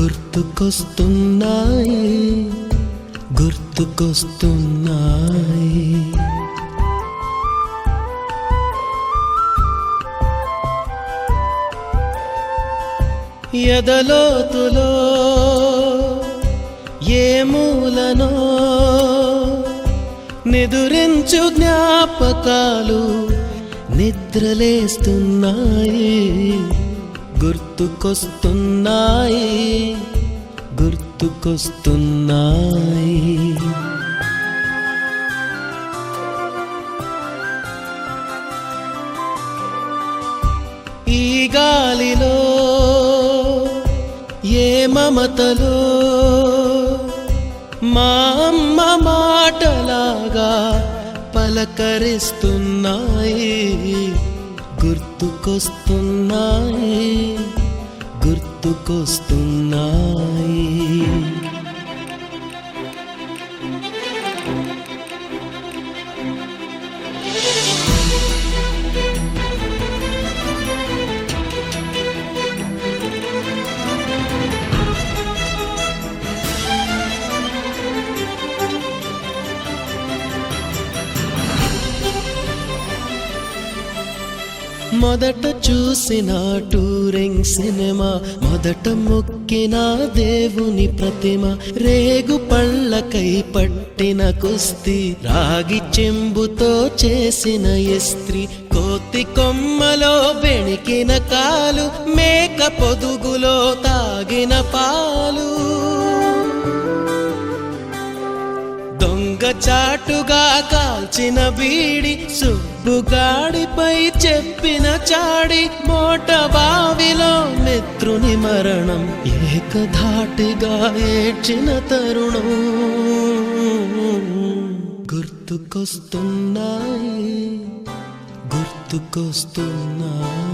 గుర్తుకొస్తున్నాయి గుర్తుకొస్తున్నాయి. ఎదలోతులో ఏ మూలనో నిదురించు జ్ఞాపకాలు నిద్రలేస్తున్నాయి గుర్తుకొస్తున్నాయి గుర్తుకొస్తున్నాయి. ఈ గాలిలో ఏ మమతలో మా అమ్మ మాటలాగా పలకరిస్తున్నాయి గుర్తుకొస్తున్నాయి గుర్తుకొస్తున్నాయి. మొదట చూసిన టూరింగ్ సినిమా, మొదట మొక్కిన దేవుని ప్రతిమ, రేగు పళ్ళకై పట్టిన కుస్తీ, రాగి చెంబుతో చేసిన ఇస్త్రీ, కోతి కొమ్మలో బెణికిన కాలు, మేక పొదుగులో తాగిన పాలు, దొంగ చాటుగా కాల్చిన బీడి, సుబ్బుగాడిపై చెప్పిన చాడి, మోట బావిలో మిత్రుని మరణం, ఏకధాటిగా ఏడ్చిన తరుణం గుర్తుకొస్తున్నాయి గుర్తుకొస్తున్నాయి.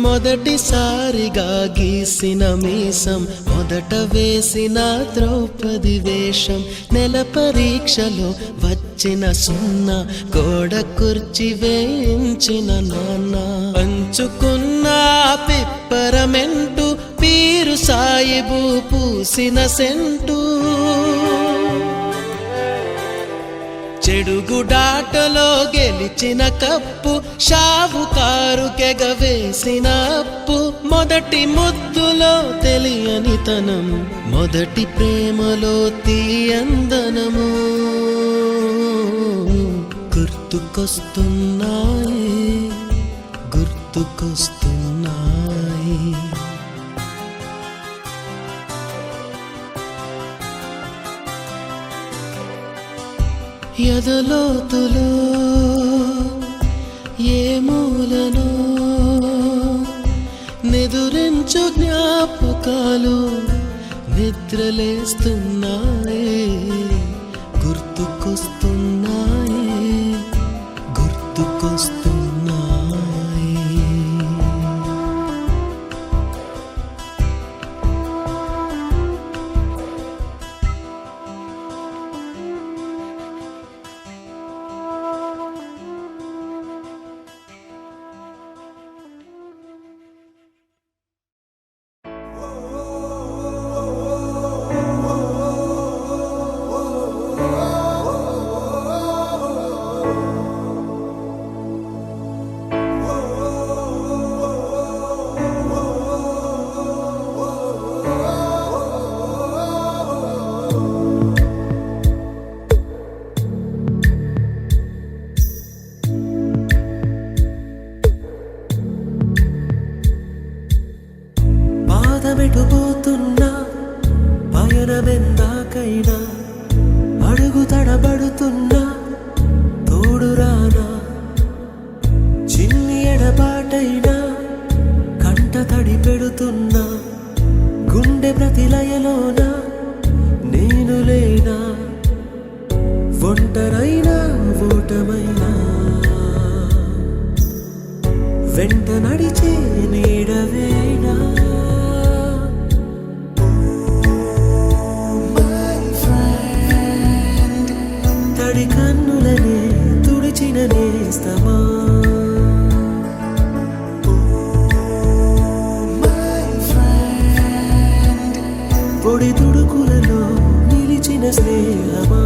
మొదటిసారిగా గీసిన మీసం, మొదట వేసిన ద్రౌపది వేషం, నెల పరీక్షలో వచ్చిన సున్నా, గోడ కుర్చీ వేయించిన నాన్న, పంచుకున్న పిప్పరమెంటు, పీరు సాయిబు పూసిన సెంటు, చెడుగుడాటలో గెలిచిన కప్పు, షావుకారు కెగవేసిన అప్పు, మొదటి ముద్దులో తెలియని తనం, మొదటి ప్రేమలో తీయందనము గుర్తుకొస్తున్నాయి గుర్తుకొస్తున్నాయి. ఎదలోతులో ఏ మూలనో నిదురించు జ్ఞాపకాలు నిద్రలేస్తున్నాయి గుర్తుకొస్తున్నాయి గుర్తుకొస్తున్నాయి. ప్రతి లయలోన నేను లేనా, ఒంటరైనా ఓటమైనా వెంట నడిచే నీడవేనా. తడి కన్నులనే తుడిచిన నేస్తమా, పొడి తుడుకులలో నిలిచిన స్నేహమా.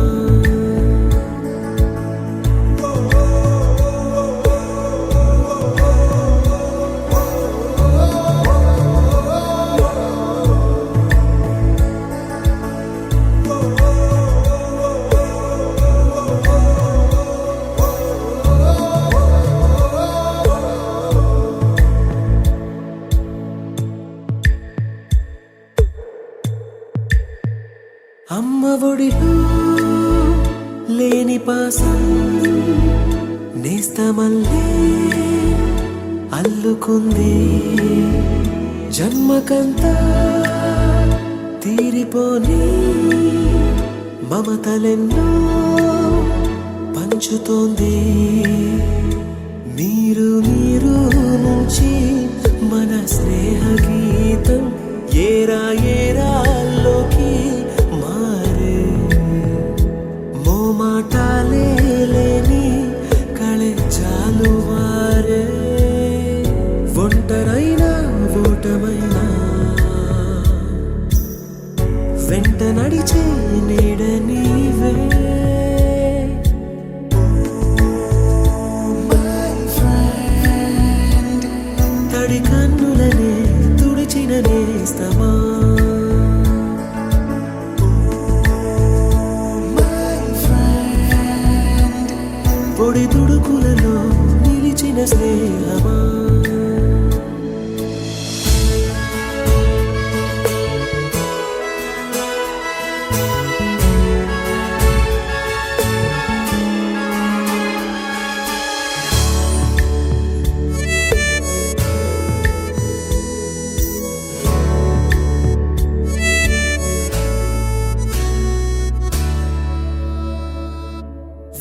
అమ్మ ఒడిలో లేని పాసం నేస్తమల్లే అల్లుకుంది, జన్మకంతా తీరిపోని మమతలెన్నో పంచుతోంది. మీరు మీరు నుంచి మన స్నేహ గీతం ఏరా ఏరాల్లోకి మారే, మోమాటాలే లేని కళే చాలు వారే. ఒంటరైనా ఓటమైనా వెంట నడిచే నీడ నీవే. తడి కన్నులనే తుడిచిన నేస్తమా, పొడి తుడుకులలో నిలిచిన స్నేహమా.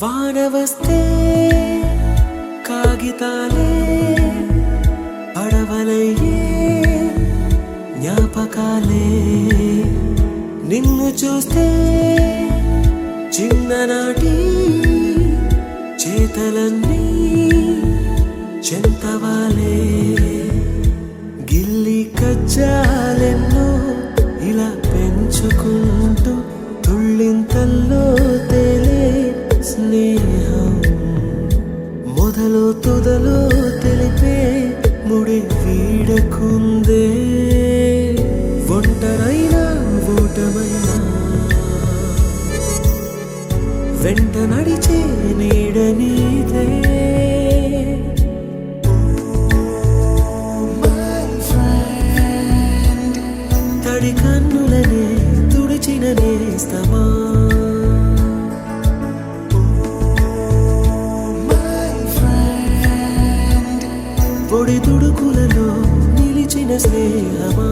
వాన వస్తే కాగితాలే పడవలయ్యే జ్ఞాపకాలే, నిన్ను చూస్తే చిన్ననాటి చేతలన్నీ చెంతవాలే. గిల్లి కజ్జాలెన్నో ఇలా పెంచుకుంటూ తుళ్ళింతల్లో తేలే స్నేహం, మొదలు తుదలో తెలిపే ముడి వీడకుందే. ఒంటరైనా ఓటమైనా వెంట నడిచే నీడ నీదే. తడి కన్నులనే తుడిచిన నేస్తమా, పొడి తుడుకులలో నిలిచిన స్నేహమా.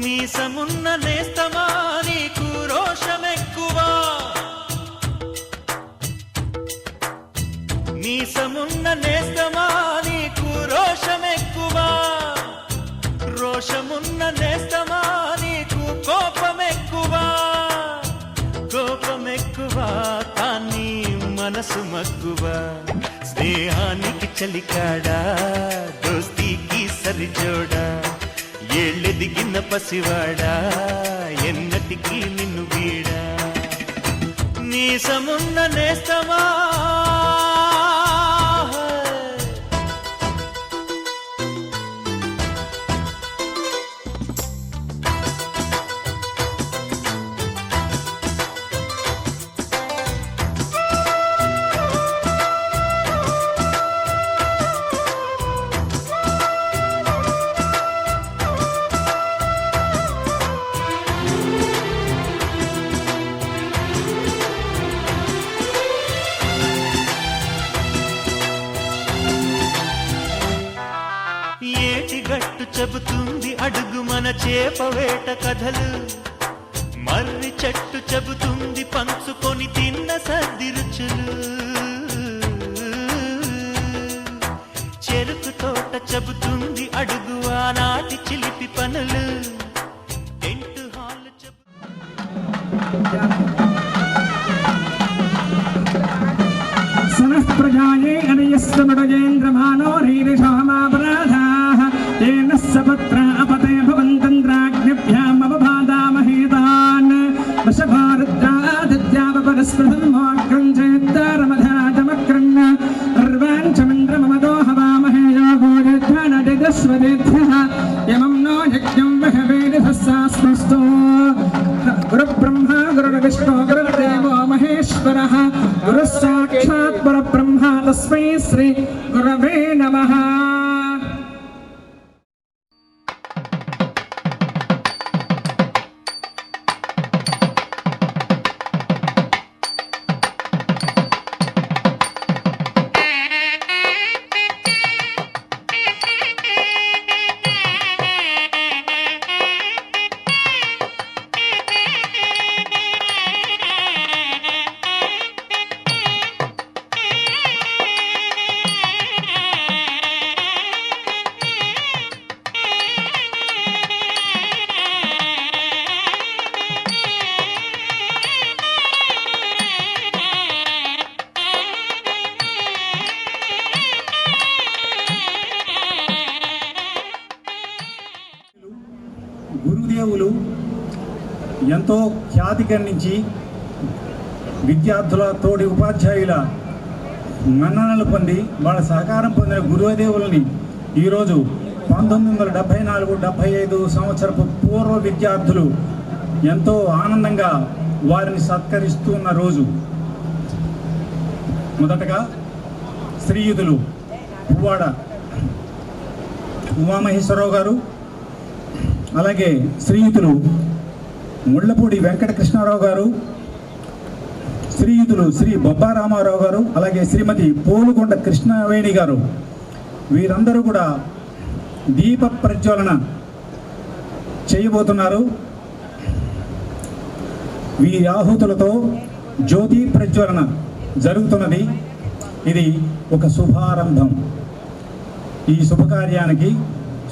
మీసమున్న నేస్తమా నీకు రోషమెక్కువా, మీసమున్న నేస్తమా నీకు రోషమెక్కువా, రోషమున్న నేస్తమా నీకు కోపమెక్కువా, కోపమెక్కువా కానీ మనసు మక్కువా. స్నేహానికి చలికాడా దోస్తీకి సరిజోడా, ఏళ్ళెదిగిన పసివాడా ఎన్నటికీ నిన్ను వీడా నీసమున్న నేస్తమా గట్టు చెబుతుంది అడుగు మన చేపవేట కథలు మర్రి చెట్టు చెబుతుంది పంచుకొని తిన్న సర్ది రుచులు చెరుకు తోట చెబుతుంది అడుగు ఆనాటి చిలిపి పనులు టెంట్ హాల్ ప్రజాయే అనయస్వమడజేంద్రమానో రీరిషామాపరాధాః తేన సపత్ర అపతే భవంతంద్రాగ్నిభ్యామవబాధామహేతాన్ వశభారుద్రాదిత్యాపరస్పృహన్మోగ్రం చేత్తారమధాజమక్రన్ అర్వాంచమింద్రమమదో హవామహే యోగో యజ్ఞానదిదస్వదేభ్యః యమం నో యజ్ఞం వహవేదిభస్సాస్మస్తో గురుబ్రహ్మ గురుర్విష్ణు గురుర్దేవో మహేశ్వరః గురుః సాక్షాత్ పరబ్రహ్మ తస్మై శ్రీ గురవే నమః. గురుదేవులు ఎంతో ఖ్యాతి గణించి విద్యార్థుల తోటి ఉపాధ్యాయుల మన్ననలు పొంది వాళ్ళ సహకారం పొందిన గురుదేవులని ఈరోజు 1974-75 సంవత్సరపు పూర్వ విద్యార్థులు ఎంతో ఆనందంగా వారిని సత్కరిస్తున్న రోజు. మొదటగా శ్రీయుతులు పువ్వాడ ఉమామహేశ్వరరావు గారు, అలాగే శ్రీయుతులు ముళ్ళపూడి వెంకటకృష్ణారావు గారు, శ్రీయుతులు శ్రీ బొబ్బారామారావు గారు, అలాగే శ్రీమతి పోలుగొండ కృష్ణవేణి గారు, వీరందరూ కూడా దీప ప్రజ్వలన చేయబోతున్నారు. వీరి ఆహుతులతో జ్యోతి ప్రజ్వలన జరుగుతున్నది. ఇది ఒక శుభారంభం. ఈ శుభకార్యానికి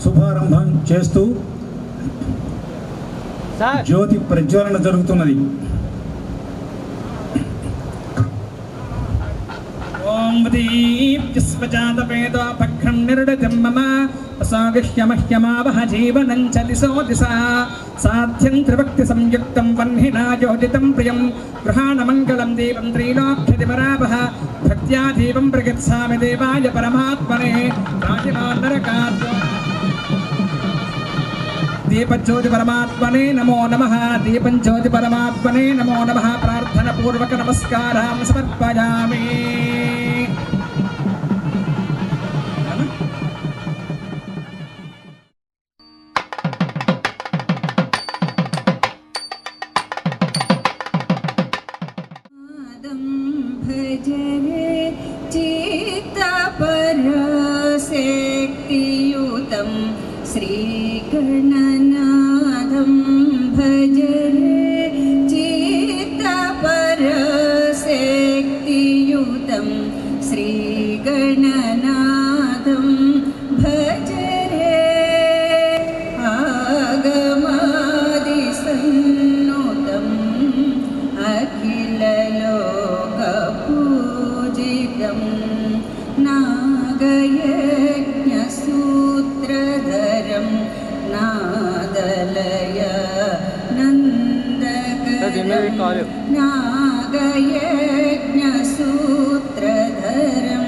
శుభారంభం చేస్తూ జ్యోతి ప్రజ్వలన జరుగుతున్నది. ఓం దీప్తిస్వజాతవేదో భక్రం నిర్డజం మమ అసాగహ్యమహ్యమావహ జీవనం చలిసో దిశా సాధ్యం త్రిభక్తి సంయుక్తం వన్హినా యోజితం ప్రియం గృహాణమంగళం దీపం త్రైలోక్యదిమరావహ భక్త్యా దీపం ప్రగత్సామి దేవాయ పరమాత్మనే రాజమానరకాత్ దీపజ్యోతి పరమాత్మనే నమో నమః. దీపజ్యోతి పరమాత్మనే నమో నమః. ప్రార్థన పూర్వక నమస్కారం సమర్పయామి. భజరే చిత్తపరశక్తియుతం శ్రీగణనాథం భజరే చిత్తపరశక్తియుతం శ్రీగణనాథం భజరే ఆగమాదిసన్నుతం అఖిలలోకపూజితం నాగయజ్ఞసూత్రధరం నా नागयज्ञसूत्रधरं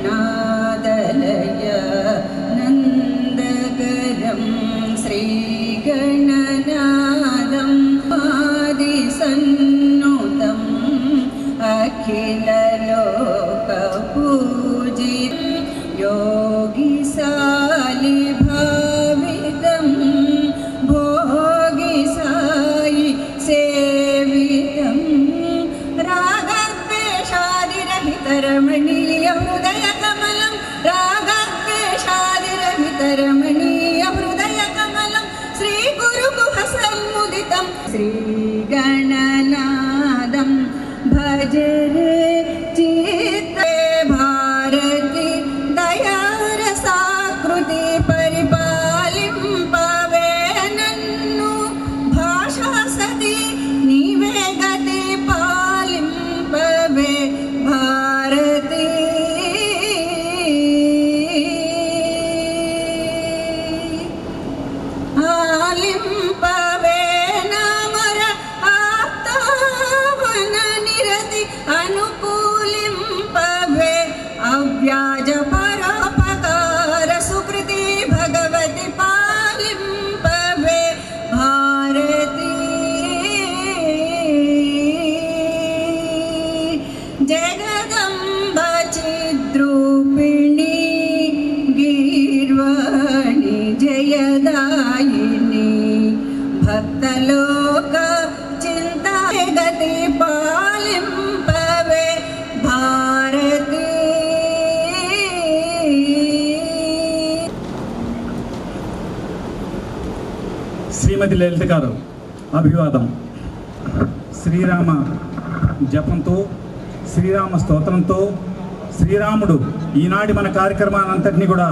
नादलय नन्दकरं श्रीगणनादं आदिसन्नुतम् अखिललोकपूजितं योगिसालिभावितं भोगिसायि सेवितं रागद्वेषादिरहितरमणीयहृदयकमलं रागद्वेषादिरहितरमणीयहृदयकमलं श्रीगुरुकुहसन्मुदितं श्रीगणनादं भजरे चित्ते भारति दयारसाकृति परिपालिंपवे नन्नु भाषा सति नीवे गति पालिंपवे भारती आलिंपवे नामर आप्तावन निरति अनुकूलिंपवे अव्याज परोपकार सुकृति भगवति पालिंपवे भारती जगदम्ब चिद्रूपिणी गीर्वाणी जयदायिनी भक्तलोक चिंता गति पालिंपवे भारती శ్రీమతి లలిత గారు అభివాదం. శ్రీరామ జపంతో, శ్రీరామ స్తోత్రంతో శ్రీరాముడు ఈనాటి మన కార్యక్రమాన్నంతటినీ కూడా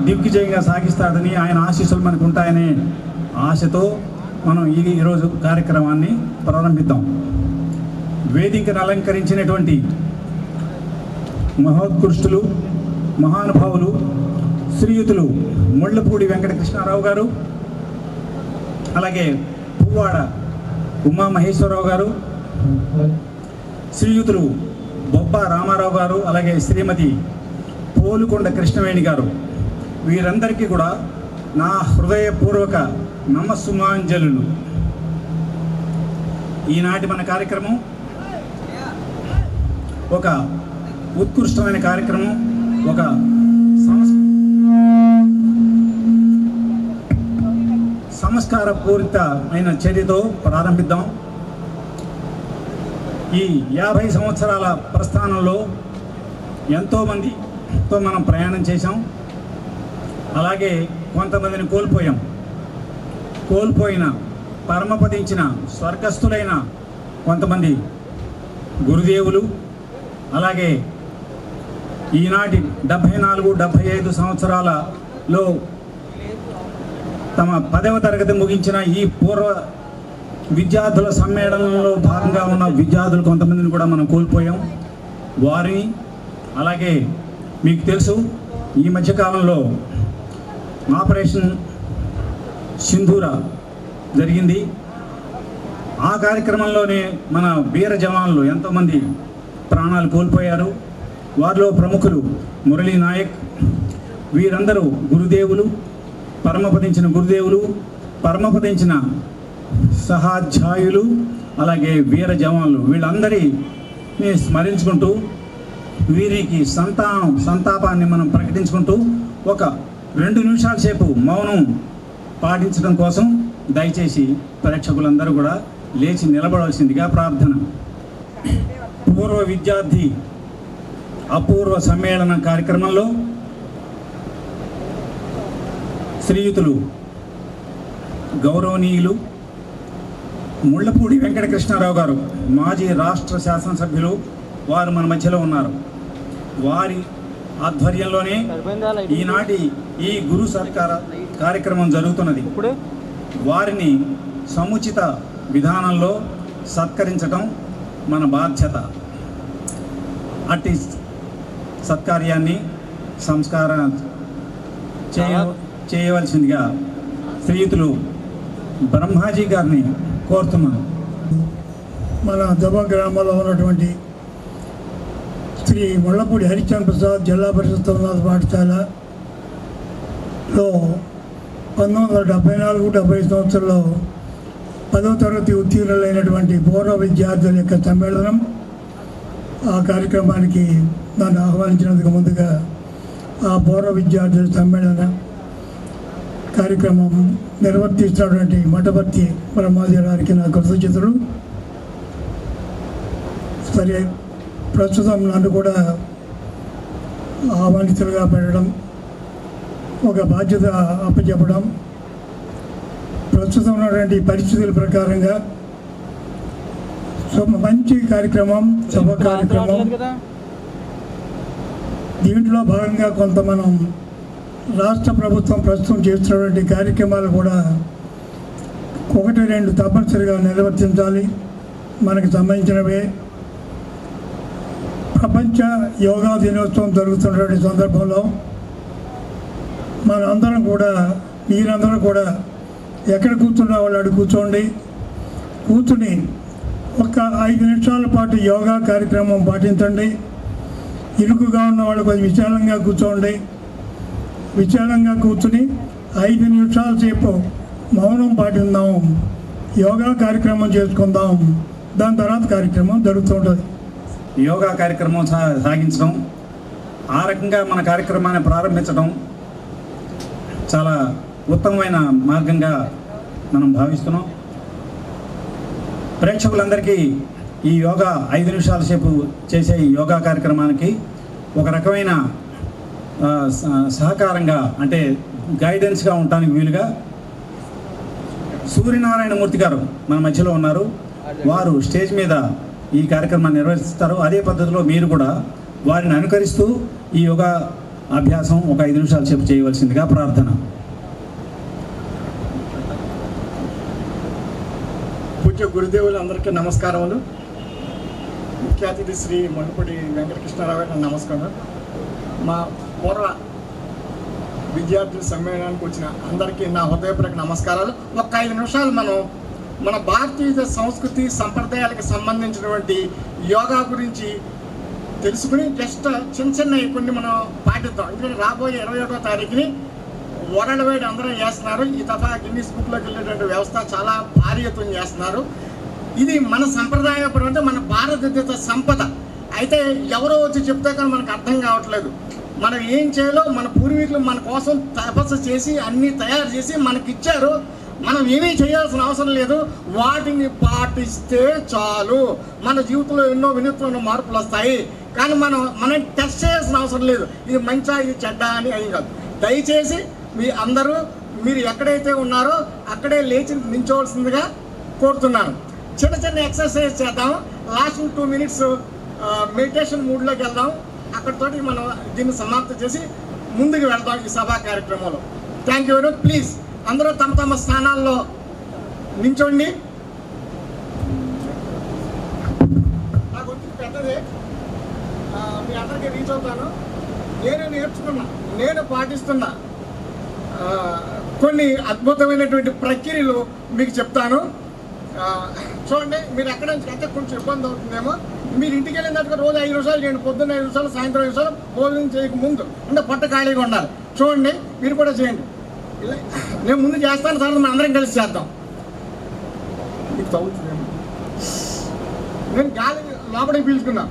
దిగ్విజయంగా సాగిస్తాడని ఆయన ఆశీస్సులు మనకు ఉంటాయనే ఆశతో మనం ఈరోజు కార్యక్రమాన్ని ప్రారంభిద్దాం. వేదికను అలంకరించినటువంటి మహోత్కృష్టులు, మహానుభావులు శ్రీయుతులు ముళ్ళపూడి వెంకటకృష్ణారావు గారు, అలాగే పువ్వాడ ఉమామహేశ్వరరావు గారు, శ్రీయుతులు బొబ్బ రామారావు గారు, అలాగే శ్రీమతి పోలుకొండ కృష్ణవేణి గారు, వీరందరికీ కూడా నా హృదయపూర్వక నమస్సుమాంజలు. ఈనాటి మన కార్యక్రమం ఒక ఉత్కృష్టమైన కార్యక్రమం, ఒక సంస్కార పూరితమైన చర్యతో ప్రారంభిద్దాం. ఈ 50 సంవత్సరాల ప్రస్థానంలో ఎంతోమందితో మనం ప్రయాణం చేశాం, అలాగే కొంతమందిని కోల్పోయిన పరమపదించిన స్వర్గస్థులైన కొంతమంది గురుదేవులు, అలాగే ఈనాటి 74-75 సంవత్సరాలలో తమ 10వ తరగతి ముగించిన ఈ పూర్వ విద్యార్థుల సమ్మేళనంలో భాగంగా ఉన్న విద్యార్థులు కొంతమందిని కూడా మనం కోల్పోయాం. వారిని, అలాగే మీకు తెలుసు ఈ మధ్యకాలంలో ఆపరేషన్ సింధూర జరిగింది. ఆ కార్యక్రమంలోనే మన వీర జవాన్లు ఎంతోమంది ప్రాణాలు కోల్పోయారు. వారిలో ప్రముఖులు మురళీ నాయక్, వీరందరూ గురుదేవులు, పరమపదించిన సహాధ్యాయులు, అలాగే వీర జవాన్లు. వీళ్ళందరినీ స్మరించుకుంటూ వీరికి సంతాపాన్ని మనం ప్రకటించుకుంటూ ఒక 2 నిమిషాల సేపు మౌనం పాటించడం కోసం దయచేసి ప్రేక్షకులందరూ కూడా లేచి నిలబడవలసిందిగా ప్రార్థన. పూర్వ విద్యార్థి అపూర్వ సమ్మేళన కార్యక్రమంలో శ్రీయుతులు గౌరవనీయులు ముళ్ళపూడి వెంకటకృష్ణారావు గారు, మాజీ రాష్ట్ర శాసనసభ్యులు, వారు మన మధ్యలో ఉన్నారు. వారి ఆధ్వర్యంలోనే ఈనాటి ఈ గురు సత్కార కార్యక్రమం జరుగుతున్నది. వారిని సముచిత విధానంలో సత్కరించడం మన బాధ్యత. అట్టి సత్కార్యాన్ని సంస్కారం చేయవలసిందిగా శ్రీయుతులు బ్రహ్మాజీ గారిని కోరుతున్నాను. మన దబా గ్రామంలో ఉన్నటువంటి శ్రీ ముళ్ళపూడి హరిచంద్ర ప్రసాద్ జిల్లా పరిషత్ ఉన్నత పాఠశాలలో 1974-75 సంవత్సరంలో 10వ తరగతి ఉత్తీర్ణులైనటువంటి పూర్వ విద్యార్థుల యొక్క సమ్మేళనం. ఆ కార్యక్రమానికి నన్ను ఆహ్వానించినందుకు ముందుగా ఆ పూర్వ విద్యార్థుల సమ్మేళన కార్యక్రమం నిర్వర్తిస్తున్నటువంటి మఠపర్తి బ్రహ్మాజీ గారికి నా కృతజ్ఞతలు. సరే, ప్రస్తుతం నన్ను కూడా ఆహ్వానితులుగా పెట్టడం, ఒక బాధ్యత అప్పచెప్పడం, ప్రస్తుతం ఉన్నటువంటి పరిస్థితుల ప్రకారంగా మంచి కార్యక్రమం, సభ కార్యక్రమం. దీంట్లో భాగంగా కొంత మనం రాష్ట్ర ప్రభుత్వం ప్రస్తుతం చేస్తున్నటువంటి కార్యక్రమాలు కూడా 1-2 తప్పనిసరిగా నిర్వర్తించాలి. మనకు సంబంధించినవే. ప్రపంచ యోగా దినోత్సవం జరుగుతున్నటువంటి సందర్భంలో మనందరం కూడా, మీరందరూ కూడా ఎక్కడ కూర్చున్న వాళ్ళు అక్కడ కూర్చుని ఒక 5 నిమిషాల పాటు యోగా కార్యక్రమం పాటించండి. ఇరుకుగా ఉన్న వాళ్ళు కొంచెం విశాలంగా కూర్చోండి. విశాలంగా కూర్చుని 5 నిమిషాల సేపు మౌనం పాటిద్దాం, యోగా కార్యక్రమం చేసుకుందాం. దాని తర్వాత కార్యక్రమం జరుగుతుంటుంది. యోగా కార్యక్రమం సాగించడం, ఆ రకంగా మన కార్యక్రమాన్ని ప్రారంభించడం చాలా ఉత్తమమైన మార్గంగా మనం భావిస్తున్నాం. ప్రేక్షకులందరికీ ఈ యోగా 5 నిమిషాల సేపు చేసే ఈ యోగా కార్యక్రమానికి ఒక రకమైన సహకారంగా, అంటే గైడెన్స్గా ఉండటానికి వీలుగా సూర్యనారాయణమూర్తి గారు మన మధ్యలో ఉన్నారు. వారు స్టేజ్ మీద ఈ కార్యక్రమాన్ని నిర్వహిస్తారు. అదే పద్ధతిలో మీరు కూడా వారిని అనుకరిస్తూ ఈ యోగా అభ్యాసం ఒక 5 నిమిషాల సేపు చేయవలసిందిగా ప్రార్థన. పూజ్య గురుదేవులు అందరికీ నమస్కారములు. ముఖ్య అతిథి శ్రీ ముళ్ళపూడి వెంకటకృష్ణారావు గారికి నమస్కారం. మా పూర్వ విద్యార్థుల సమ్మేళనానికి వచ్చిన అందరికీ నా హృదయపూర్వక నమస్కారాలు. ఒక 5 నిమిషాలు మనం మన భారతీయ సంస్కృతి సంప్రదాయాలకు సంబంధించినటువంటి యోగా గురించి తెలుసుకుని జస్ట్ చిన్న కొన్ని మనం పాటిద్దాం. ఎందుకంటే రాబోయే 21వ తారీఖుని వరల్డ్ వైడ్ అందరూ చేస్తున్నారు. ఈ దఫా గిన్నీస్ బుక్లోకి వెళ్ళేటువంటి వ్యవస్థ చాలా భారీ ఎత్తున చేస్తున్నారు. ఇది మన సంప్రదాయపరమైన మన భారతదేశ సంపద. అయితే ఎవరో వచ్చి చెప్తే కానీ మనకు అర్థం కావట్లేదు. మనం ఏం చేయాలో మన పూర్వీకులు మన కోసం తపస్సు చేసి అన్నీ తయారు చేసి మనకిచ్చారు. మనం ఏమీ చేయాల్సిన అవసరం లేదు. వాటిని పాటిస్తే చాలు. మన జీవితంలో ఎన్నో వినూత్న మార్పులు వస్తాయి. కానీ మనం టెస్ట్ చేయాల్సిన అవసరం లేదు. ఇది మంచా ఇది చెడ్డ అని కాదు. దయచేసి మీరు ఎక్కడైతే ఉన్నారో అక్కడే లేచి నించోవలసిందిగా కోరుతున్నాను. చిన్న ఎక్సర్సైజ్ చేద్దాం. లాస్ట్ 2 minutes మెడిటేషన్ మూడ్లోకి వెళ్దాం. అక్కడితోటి మనం దీన్ని సమాప్తం చేసి ముందుకు వెళ్దాం ఈ సభా కార్యక్రమంలో. Thank you very much. Please అందరూ తమ స్థానాల్లో నించోండి. నా గుర్తు పెద్దదే, మీ అందరికీ రీచ్ అవుతాను. నేను నేర్చుకున్నా, నేను పాటిస్తున్నా కొన్ని అద్భుతమైనటువంటి ప్రక్రియలు మీకు చెప్తాను. చూడండి, మీరు ఎక్కడి నుంచి అయితే కొంచెం ఇబ్బంది అవుతుందేమో. మీరు ఇంటికి వెళ్ళినట్టుగా రోజు 5 నిమిషాలు చేయండి. పొద్దున్న 5 నిమిషాలు, సాయంత్రం 5 నిమిషాలు, భోజనం చేయక ముందు. అంటే పొట్ట ఖాళీగా ఉండాలి. చూడండి, మీరు కూడా చేయండి. ఇలా నేను ముందు చేస్తాను, తర్వాత మనం అందరం కలిసి చేద్దాం. మీకు చదువుతుందేమో. నేను గాలి లోపలికి పీల్చుకున్నా.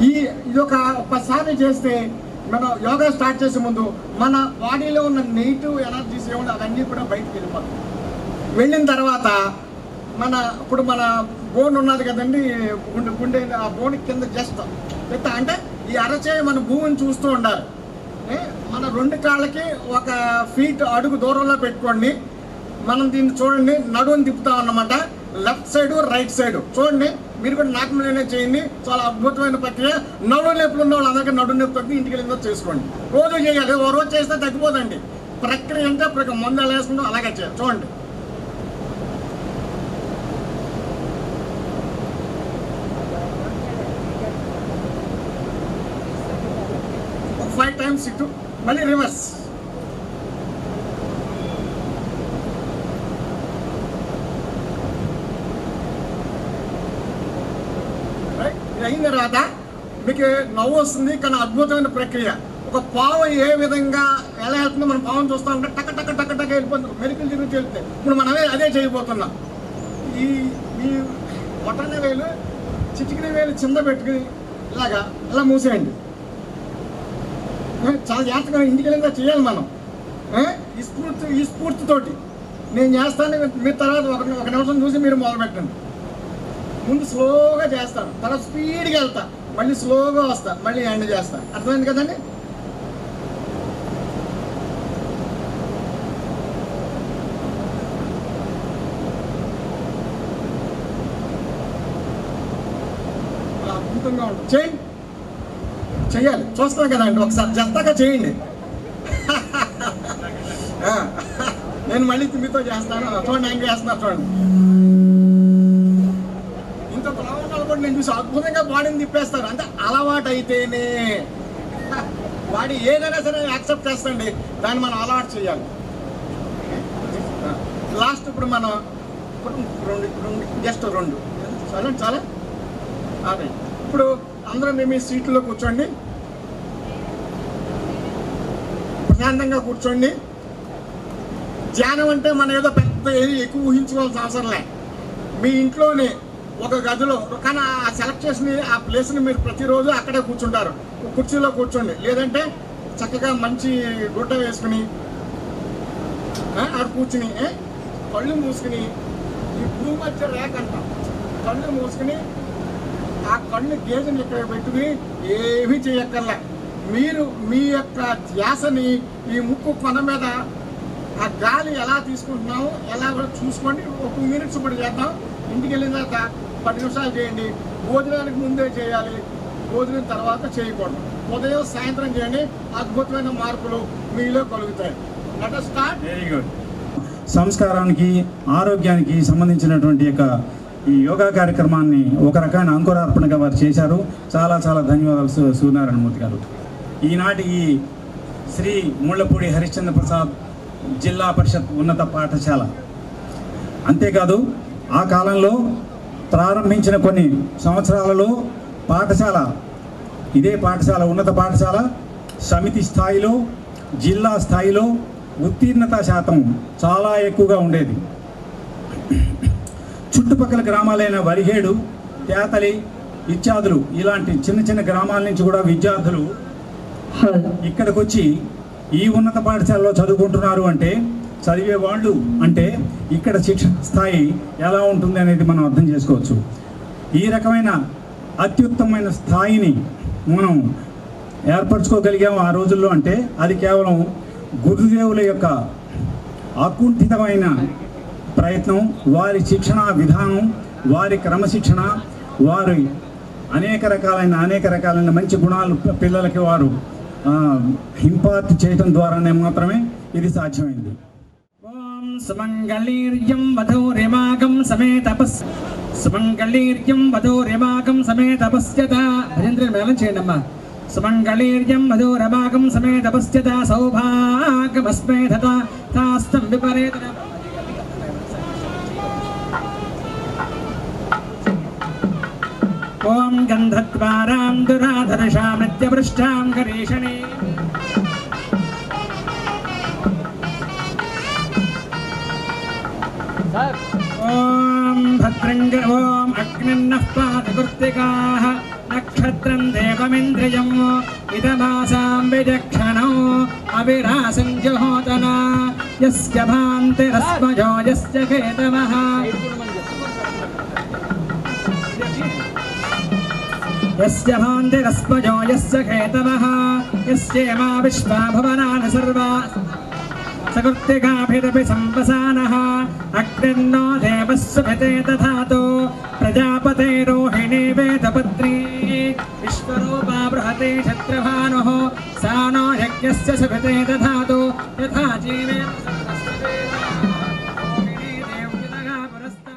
ఇది ఒకసారి చేస్తే మనం యోగా స్టార్ట్ చేసే ముందు మన బాడీలో ఉన్న నెగిటివ్ ఎనర్జీస్ ఏమన్నా అవన్నీ కూడా బయటకు వెళ్ళిపోతాయి. వెళ్ళిన తర్వాత ఇప్పుడు మన బోన్ ఉన్నది కదండి, గుండె ఆ బోన్ కింద జస్ట్ అంటే ఈ అరచేయి మన భూమిని చూస్తూ ఉండాలి. మన 2 కాళ్ళకి 1 feet అడుగు దూరంలో పెట్టుకోండి. మనం దీన్ని చూడండి, నడువుని తిప్పుతాం అన్నమాట. లెఫ్ట్ సైడ్, రైట్ సైడ్ చూడండి. మీరు కూడా నాకు నేనే చేయండి. చాలా అద్భుతమైన ప్రక్రియ. నడువు నొప్పులు ఉన్న వాళ్ళందరికీ నడువు నొప్పి తగ్గి ఇంటికి వెళ్ళిందో చేసుకోండి. రోజు చేయాలి. ఓ రోజు చేస్తే తగ్గిపోదండి. ప్రక్రియ అంటే ఇప్పుడు మందు ఎలా వేసుకుంటాం అలాగే చేయాలి. చూడండి, టైమ్స్ ఇటు మళ్ళీ రివర్స్. ఇది అయిన తర్వాత మీకు నవ్వు వస్తుంది, కానీ అద్భుతమైన ప్రక్రియ. ఒక పాము ఏ విధంగా ఎలా వెళ్తుందో మనం పావును చూస్తూ ఉంటే టక్క టక్క టక్క టక్క వెళ్ళిపోతుంది, మెరుకులు తిరిగి వెళ్తాయి. ఇప్పుడు మనం అదే చేయబోతున్నాం. ఈ బొటన వేలు చిటికిన వేలు చింద పెట్టుకుని ఇలా మూసేయండి. చాలా జాగ్రత్తగా ఇంటికి వెళ్ళినా చేయాలి మనం. ఈ స్ఫూర్తితోటి నేను చేస్తాను, మీరు తర్వాత ఒక నిమిషం చూసి మీరు మొదలుపెట్టండి. ముందు స్లోగా చేస్తాను, తర్వాత స్పీడ్గా వెళ్తా, మళ్ళీ స్లోగా వస్తా, మళ్ళీ ఎండ్ చేస్తాను. అర్థమైంది కదండి? అద్భుతంగా ఉంటుంది. చెయ్యాలి, చూస్తాం కదండి, ఒకసారి చెత్తగా చేయండి. నేను మళ్ళీ మీతో చేస్తాను. చూడండి, ఏం చేస్తున్నారు చూడండి. ఇంత ప్రమాణాలు కూడా నేను చూసి అద్భుతంగా బాడీని తిప్పేస్తారు. అంటే అలవాటు అయితేనే బాడీ ఏదైనా సరే యాక్సెప్ట్ చేస్తండి, దాన్ని మనం అలవాటు చేయాలి. లాస్ట్ ఇప్పుడు మనం జస్ట్ రెండు చాలా అదే. ఇప్పుడు అందరూ మేము ఈ సీట్లో కూర్చోండి, ప్రశాంతంగా కూర్చోండి. ధ్యానం అంటే మనం ఏదో పెద్ద ఎక్కువ ఊహించుకోవాల్సిన అవసరం లే. మీ ఇంట్లోనే ఒక గదిలో, కానీ ఆ సెలెక్ట్ చేసిన ఆ ప్లేస్ని మీరు ప్రతిరోజు అక్కడే కూర్చుంటారు. కుర్చీలో కూర్చోండి, లేదంటే చక్కగా మంచి గుడ్డ వేసుకుని అక్కడ కూర్చుని కళ్ళు మూసుకుని, ఈ భూమధ్య రేఖ అంటాం, కళ్ళు మూసుకుని ఆ కళ్ళు గేజుని ఇక్కడ పెట్టుకుని ఏమీ చేయక్కర్లే. మీరు మీ యొక్క ధ్యాసని ఈ ముక్కు కొన మీద ఆ గాలి ఎలా తీసుకుంటున్నామో ఎలా కూడా చూసుకోండి. ఒక 2 minutes ఇప్పుడు చేద్దాం. ఇంటికి వెళ్ళిన తర్వాత 10 నిమిషాలు చేయండి. భోజనానికి ముందే చేయాలి, భోజనం తర్వాత చేయకూడదు. ఉదయం సాయంత్రం చేయండి, అద్భుతమైన మార్పులు మీలో కలుగుతాయి. Let us start. Very good. సంస్కారానికి, ఆరోగ్యానికి సంబంధించినటువంటి యొక్క ఈ యోగా కార్యక్రమాన్ని ఒక రకమైన అంకురార్పణగా వారు చేశారు. చాలా చాలా ధన్యవాదాలు సూర్యనారాయణమూర్తి గారు. ఈనాటి ఈ శ్రీ ముళ్ళపూడి హరిశ్చంద్ర ప్రసాద్ జిల్లా పరిషత్ ఉన్నత పాఠశాల, అంతేకాదు ఆ కాలంలో ప్రారంభించిన కొన్ని సంవత్సరాలలో ఇదే పాఠశాల ఉన్నత పాఠశాల సమితి స్థాయిలో, జిల్లా స్థాయిలో ఉత్తీర్ణత శాతం చాలా ఎక్కువగా ఉండేది. చుట్టుపక్కల గ్రామాలైన వరిహేడు, తేతలి ఇత్యాదులు ఇలాంటి చిన్న చిన్న గ్రామాల నుంచి కూడా విద్యార్థులు ఇక్కడికి వచ్చి ఈ ఉన్నత పాఠశాలలో చదువుకుంటున్నారు అంటే, చదివే వాళ్ళు అంటే ఇక్కడ శిక్షణ స్థాయి ఎలా ఉంటుంది అనేది మనం అర్థం చేసుకోవచ్చు. ఈ రకమైన అత్యుత్తమైన స్థాయిని మనం ఏర్పరచుకోగలిగాము ఆ రోజుల్లో. అంటే అది కేవలం గురుదేవుల యొక్క అకుంఠితమైన ప్రయత్నం, వారి శిక్షణ విధానం, వారి క్రమశిక్షణ, వారి అనేక రకాలైన మంచి గుణాలు పిల్లలకి వారు ఇంపార్ట్ చేయడం ద్వారానే మాత్రమే ఇది సాధ్యమైంది. ఓం సుమంగళీర్యం వధూరిమాగం సమేతపస్యత. భజంత్రులు మేళం చేయండి అమ్మా. సుమంగళీర్యం వధూరమాగం సమేతపస్యత సౌభాగ్యమస్మే తాస్తం విపరేత. ఓం గంధద్వారాం దురాధర్షామృత్యపృష్టాం గరీషణి. ఓం భద్రంగ ఓం అగ్నిన్నః పాదకృత్తికాః నక్షత్రం దేవమింద్రియం ఇదమాసాం విచక్షణో అవిరాసం జహోతన యస్య భాంతిరస్మజో యస్య కేతమః యస్య భాంతిరస్మజో యస్య కేతమః యస్యేమా విశ్వా భువనాని సర్వా సకృత్తికాభిరపి సంవసానః అగ్నిర్నో దేవస్సుభితే దధాతు ప్రజాపతే రోహిణీ వేదపత్రీ విశ్వరూపా బృహతే క్షత్రభానుః సా నో యజ్ఞస్య సుభితే దధాతు యథా జీవే రోహిణీ దేవ్యుతగా పురస్తా.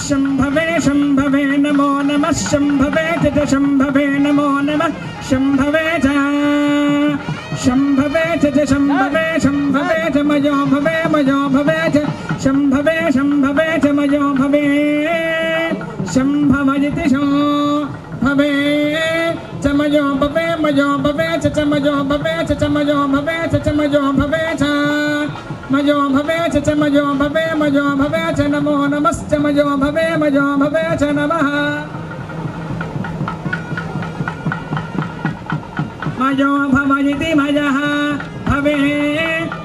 शम्भवे शम्भवे नमो नमः शम्भवे च शम्भवे नमो नमः शम्भवे च शम्भवे च शम्भवे शम्भवे च मयो भवे च शम्भवे शम्भवे च मयो भवे शम्भवयति शम्भवे च मयो भवे च मयो भवे च मयो भवे च मयो भवे च मयो भवे च मयो भवे च नमो नमश्च मयो भवे च नमः मयो भवयति मयः भवे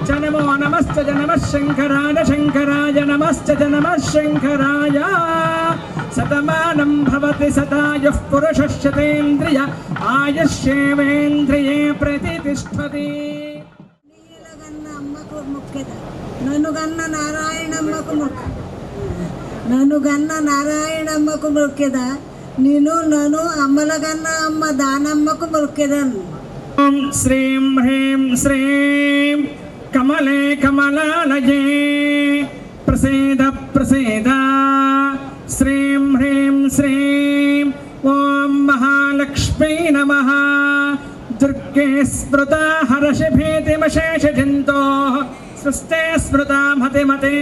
च नमो नमश्च नमः शङ्कराय नमश्च नमः शङ्कराय शतमानं भवति शतायुः पुरुषः शतेन्द्रिय आयुष्येवेन्द्रिये प्रतिष्ठति నన్ను గన్న నారాయణమ్మకు మొక్కెదా నేను నన్ను అమ్మలగన్న అమ్మ దానమ్మకు మొక్కెదను ఓం శ్రీం హ్రీం శ్రీం కమలే కమలాలయే ప్రసీద ప్రసీద శ్రీం హ్రీం శ్రీం ఓం మహాలక్ష్మీ నమః దుర్గే స్మృతా హర్షభీతిమశేషజంతో స్వస్తే స్మృతా మతిమతే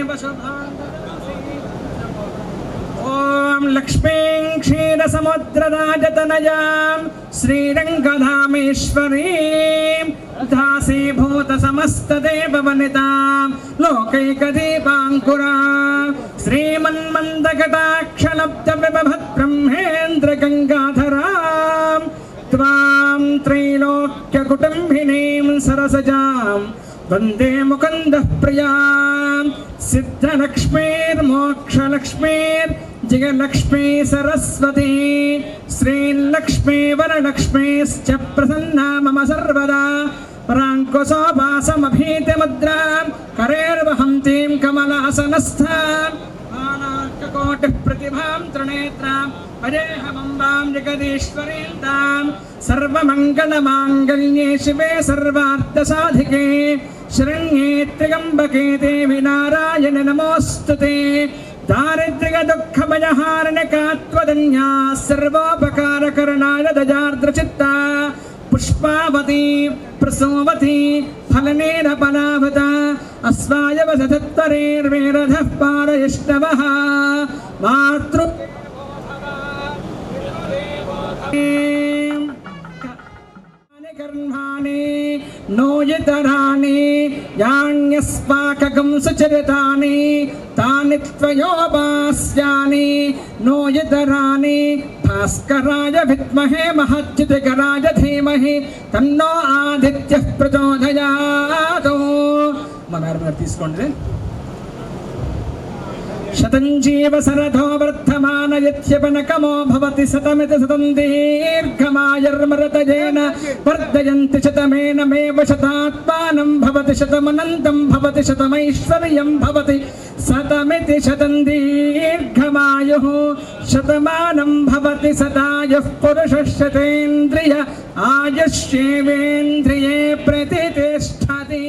ఓం లక్ష్మీం క్షీరసముద్రరాజతనయాం శ్రీరంగధామేశ్వరీం దాసీభూత సమస్తదేవవనితాం లోకైకదీపాంకురాం శ్రీమన్మందకటాక్షలబ్ధవిభవద్బ్రహ్మేంద్రగంగాధరాం త్వాం త్రైలోక్యకుటుంబినీం సరసజాం వందే ముకుందః ప్రియాం సిద్ధలక్ష్మీర్మోక్షలక్ష్మీర్ జయలక్ష్మీ సరస్వతీ శ్రీలక్ష్మీ వరలక్ష్మీశ్చ ప్రసన్నా మమ సర్వదా పరాంకుశోపాసమభీతిముద్రాం కరేర్వహంతీం కమలాసనస్థాం ఆనార్కకోటిః ప్రతిభాం త్రినేత్రాం భజేహమంబాం జగదీశ్వరీం తాం సర్వమంగళమాంగళ్యే శివే సర్వార్థసాధికే శరణ్యే త్ర్యంబకే దేవి నారాయణ నమోస్తుతే దారిద్ర్య దుఃఖభయహారణకాత్వదన్యా సర్వోపకారకరణాయ దజార్ద్రచిత్తా పుష్పావతి ప్రసోవతి ఫలనేన ఫలావత అస్వాయ వసతత్వరేర్వేరధః పారయష్ణవః మాతృ కర్మాణి నోయితరాణి యాన్యస్మాకగం సుచరితాని తాని త్వయోపాస్యాని నోయితరాని భాస్కరాయ విద్మహే మహచ్యుతికరాయ ధీమహి తన్నో ఆదిత్యః ప్రచోదయాత్. మన తీసుకోండి. శతం జీవ శరథో వర్ధమాన యత్యపనకమో భవతి శతమితి శతం దీర్ఘమాయుర్మరతయేన వర్ధయంతి శతమేనమేవ శతాత్మానం భవతి శతమనంతం భవతి శతమైశ్వర్యం భవతి శతమితి శతం దీర్ఘమాయుః శతమానం భవతి శతాయుః పురుషः శతేంద్రియ ఆయుష్యేవేంద్రియే ప్రతిష్ఠతి.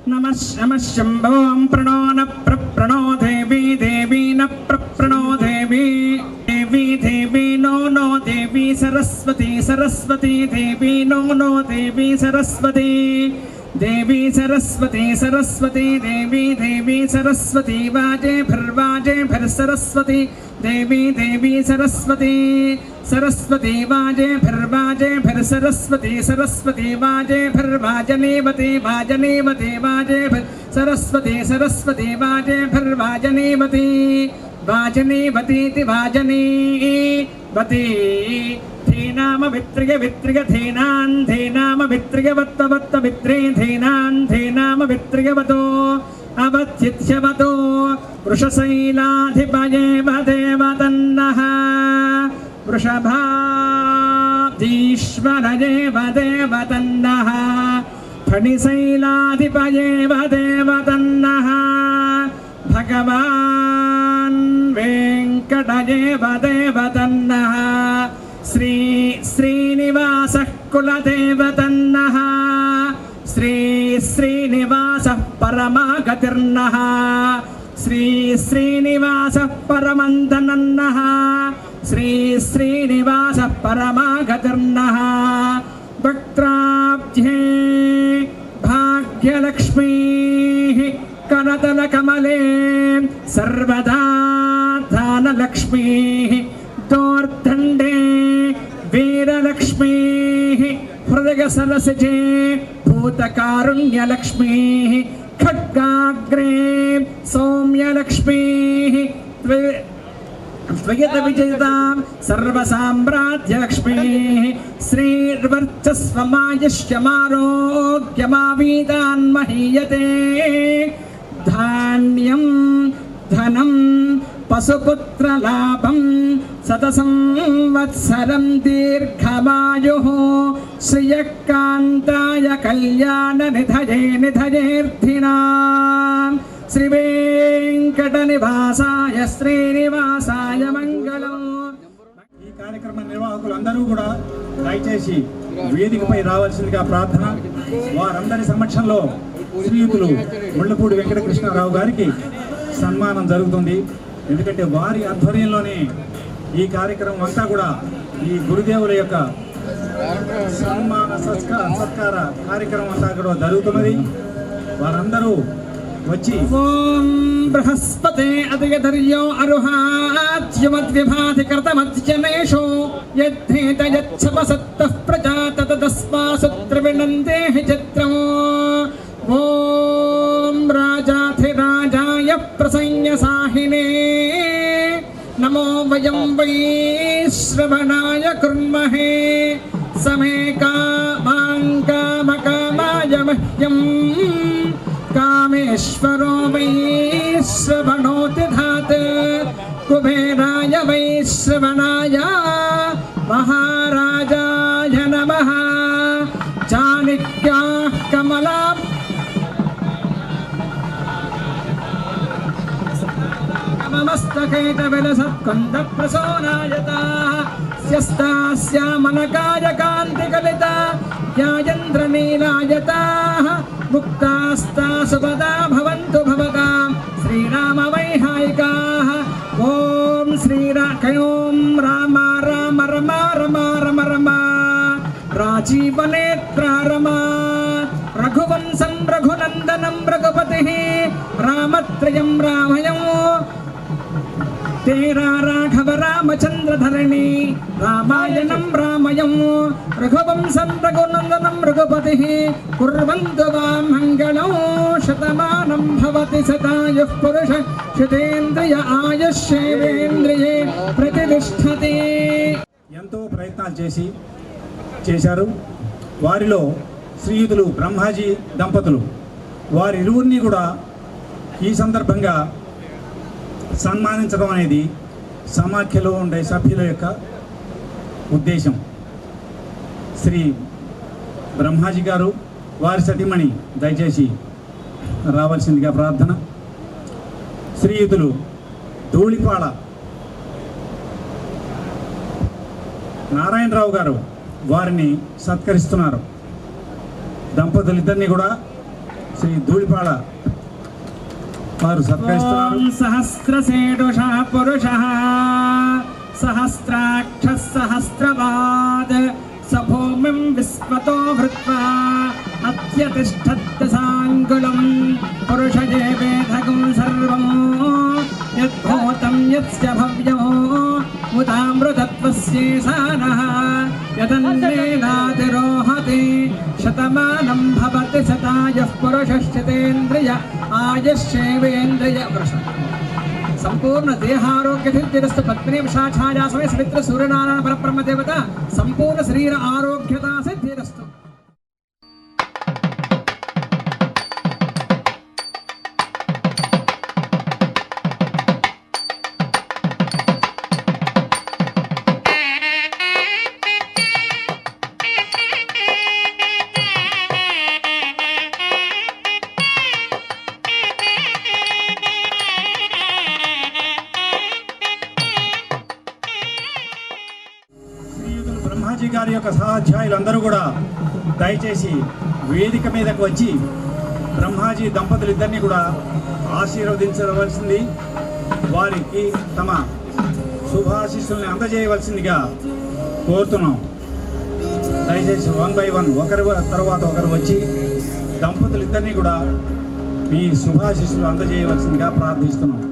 नमः शम्भों प्रणो न प्रणो देवी देवी न प्रणो देवी देवी देवी नो नो देवी सरस्वती सरस्वती देवी नो नो देवी सरस्वती देवी सरस्वती सरस्वती देवी देवी सरस्वती वाजे भर सरस्वती देवी देवी सरस्वती सरस्वती वाजे भर सरस्वती सरस्वती वाजे भर वाजनेवती वाजे भर सरस्वती सरस्वती वाजे भर वाजनेवती वाजनीवतीति वाजनीवती धीनाम वित्रिय वित्रिय धीनान् धीनाम वित्रियवत्तवत्त वित्रे धीनान् धीनाम वित्रियवतो अवत्युच्यवतो वृषशैलाधिपये वदेवतन्नः वृषभाधीश्वरये वदेवतन्नः फणिशैलाधिपये वदेवतन्नः भगवान् वेङ्कटये वदेवतन्नः श्री श्रीनिवासः कुलदेवतन्नः श्री श्रीनिवासः परमागतिर्नः श्री श्रीनिवासः परमन्दनन्नः श्री श्रीनिवासः परमागतिर्नः वक्त्राब्ध्ये भाग्यलक्ष्मीः करतलकमले सर्वदा दानलक्ष्मीः दोर्दण्डे वीरलक्ष्मीः हृदयसरसिजे भूतकारुण्यलक्ष्मीः खड्गाग्रे सौम्यलक्ष्मीः त्वयितविजयतां सर्वसाम्राज्यलक्ष्मीः श्रीर्वर्चस्वमायुष्यमारोग्यमावीतान्महीयते धान्यं धनं पशुपुत्रलाभं शतसंवत्सरं दीर्घमायुः श्रियकान्ताय कल्याणनिधये निधयेऽर्थिनां శ్రీవేంకటనివాసాయ శ్రీనివాసాయ మంగళం. ఈ కార్యక్రమ నిర్వాహకులు అందరూ కూడా దయచేసి వేదికపై రావాల్సిందిగా ప్రార్థన. వారందరి సమక్షంలో శ్రీయుతులు ముళ్ళపూడి వెంకటకృష్ణారావు గారికి సన్మానం జరుగుతుంది. ఎందుకంటే వారి ఆధ్వర్యంలోనే ఈ కార్యక్రమం అంతా కూడా ఈ గురుదేవుల యొక్క సన్మాన సత్కార కార్యక్రమం అంతా కూడా జరుగుతున్నది. వారందరూ వచ్చి ఓం బృహస్పతే అదయధర్యో అరుహాత్యమద్విభాతి కృతమధ్యనేషు యద్ధేత యచ్చపసత్తః ప్రజా తతస్మాసుత్రవినందేహి చిత్రం. ఓం రాజాధిరాజాయ ప్రసంయసాహినే నమో వయం వై శ్రవణాయ కుర్మహే సమే కామాయ మహ్యం कामेश्वरो वै श्रवणोति धात् कुबेराय वै श्रवणाय महाराजाय नमः. चाणक्याः कमला मस्तके च विलसत्कुन्दप्रसोनायताः स्यस्तास्यामनकाय कान्तिकलिता यायन्द्रनीलायताः मुक्तास्ता सुपदा भवन्तु भवतां श्रीरामवैहायिकाः. ॐ श्रीराम राम राम रमा रमा रम रमा राजीवनेत्रा रमा रघुवंशं रघुनन्दनं रघुपतिः रामत्रयं रामयम् तेरा राघव रामचंद्र धरणी रामायणं रामयं रघुवंशं रघुनन्दनं रघुपतिः कुर्वन्तु वां मङ्गलं शतमानं भवति शतायुः पुरुषः शतेन्द्रिय आयुष्येवेन्द्रिये प्रतिष्ठति. ఎంతో ప్రయత్నాలు చేశారు. వారిలో శ్రీయుతులు బ్రహ్మాజీ దంపతులు వారిరువురిని కూడా ఈ సందర్భంగా సన్మానించడం అనేది సమాఖ్యలో ఉండే సభ్యుల యొక్క ఉద్దేశం. శ్రీ బ్రహ్మాజీ గారు వారి సతీమణి దయచేసి రావాల్సిందిగా ప్రార్థన. శ్రీయుతులు ధూళిపాళ నారాయణరావు గారు వారిని సత్కరిస్తున్నారు. దంపతులిద్దరినీ కూడా శ్రీ ధూళిపాళ వారు సత్కరిస్తున్నారు. సహస్రశేషుష పురుషః సహస్రాక్షः సహస్రవాద్ సభూమిం విశ్వతో భృత్వా అత్యతిష్ఠత్ సాంగులం పురుషజే వేదగం సర్వం యద్భూతం యస్య భవ్యం ముదామృతత్వస్యేషానః యదన్నేనాతిరోహతి శతమానం భవతి శతాయుః పురుషశ్చతేంద్రియ ఆయుష్యేవేంద్రియ సంపూర్ణ దేహారోగ్య సిద్ధిరస్తు పత్ని సాక్షాయా సమయ సవిత్ర సూర్యనారాయణ పరబ్రహ్మ దేవత సంపూర్ణ శరీర ఆరోగ్యత సిద్ధిరస్తు. బ్రహ్మాజీ గారి యొక్క సహాధ్యాయులందరూ కూడా దయచేసి వేదిక మీదకు వచ్చి బ్రహ్మాజీ దంపతులు ఇద్దరిని కూడా ఆశీర్వదించవలసింది, వారికి తమ శుభాశీస్సుల్ని అందజేయవలసిందిగా కోరుతున్నాం. దయచేసి 1 by 1 ఒకరి తర్వాత ఒకరు వచ్చి దంపతులు ఇద్దరిని కూడా మీ శుభాశీస్సులు అందజేయవలసిందిగా ప్రార్థిస్తున్నాం.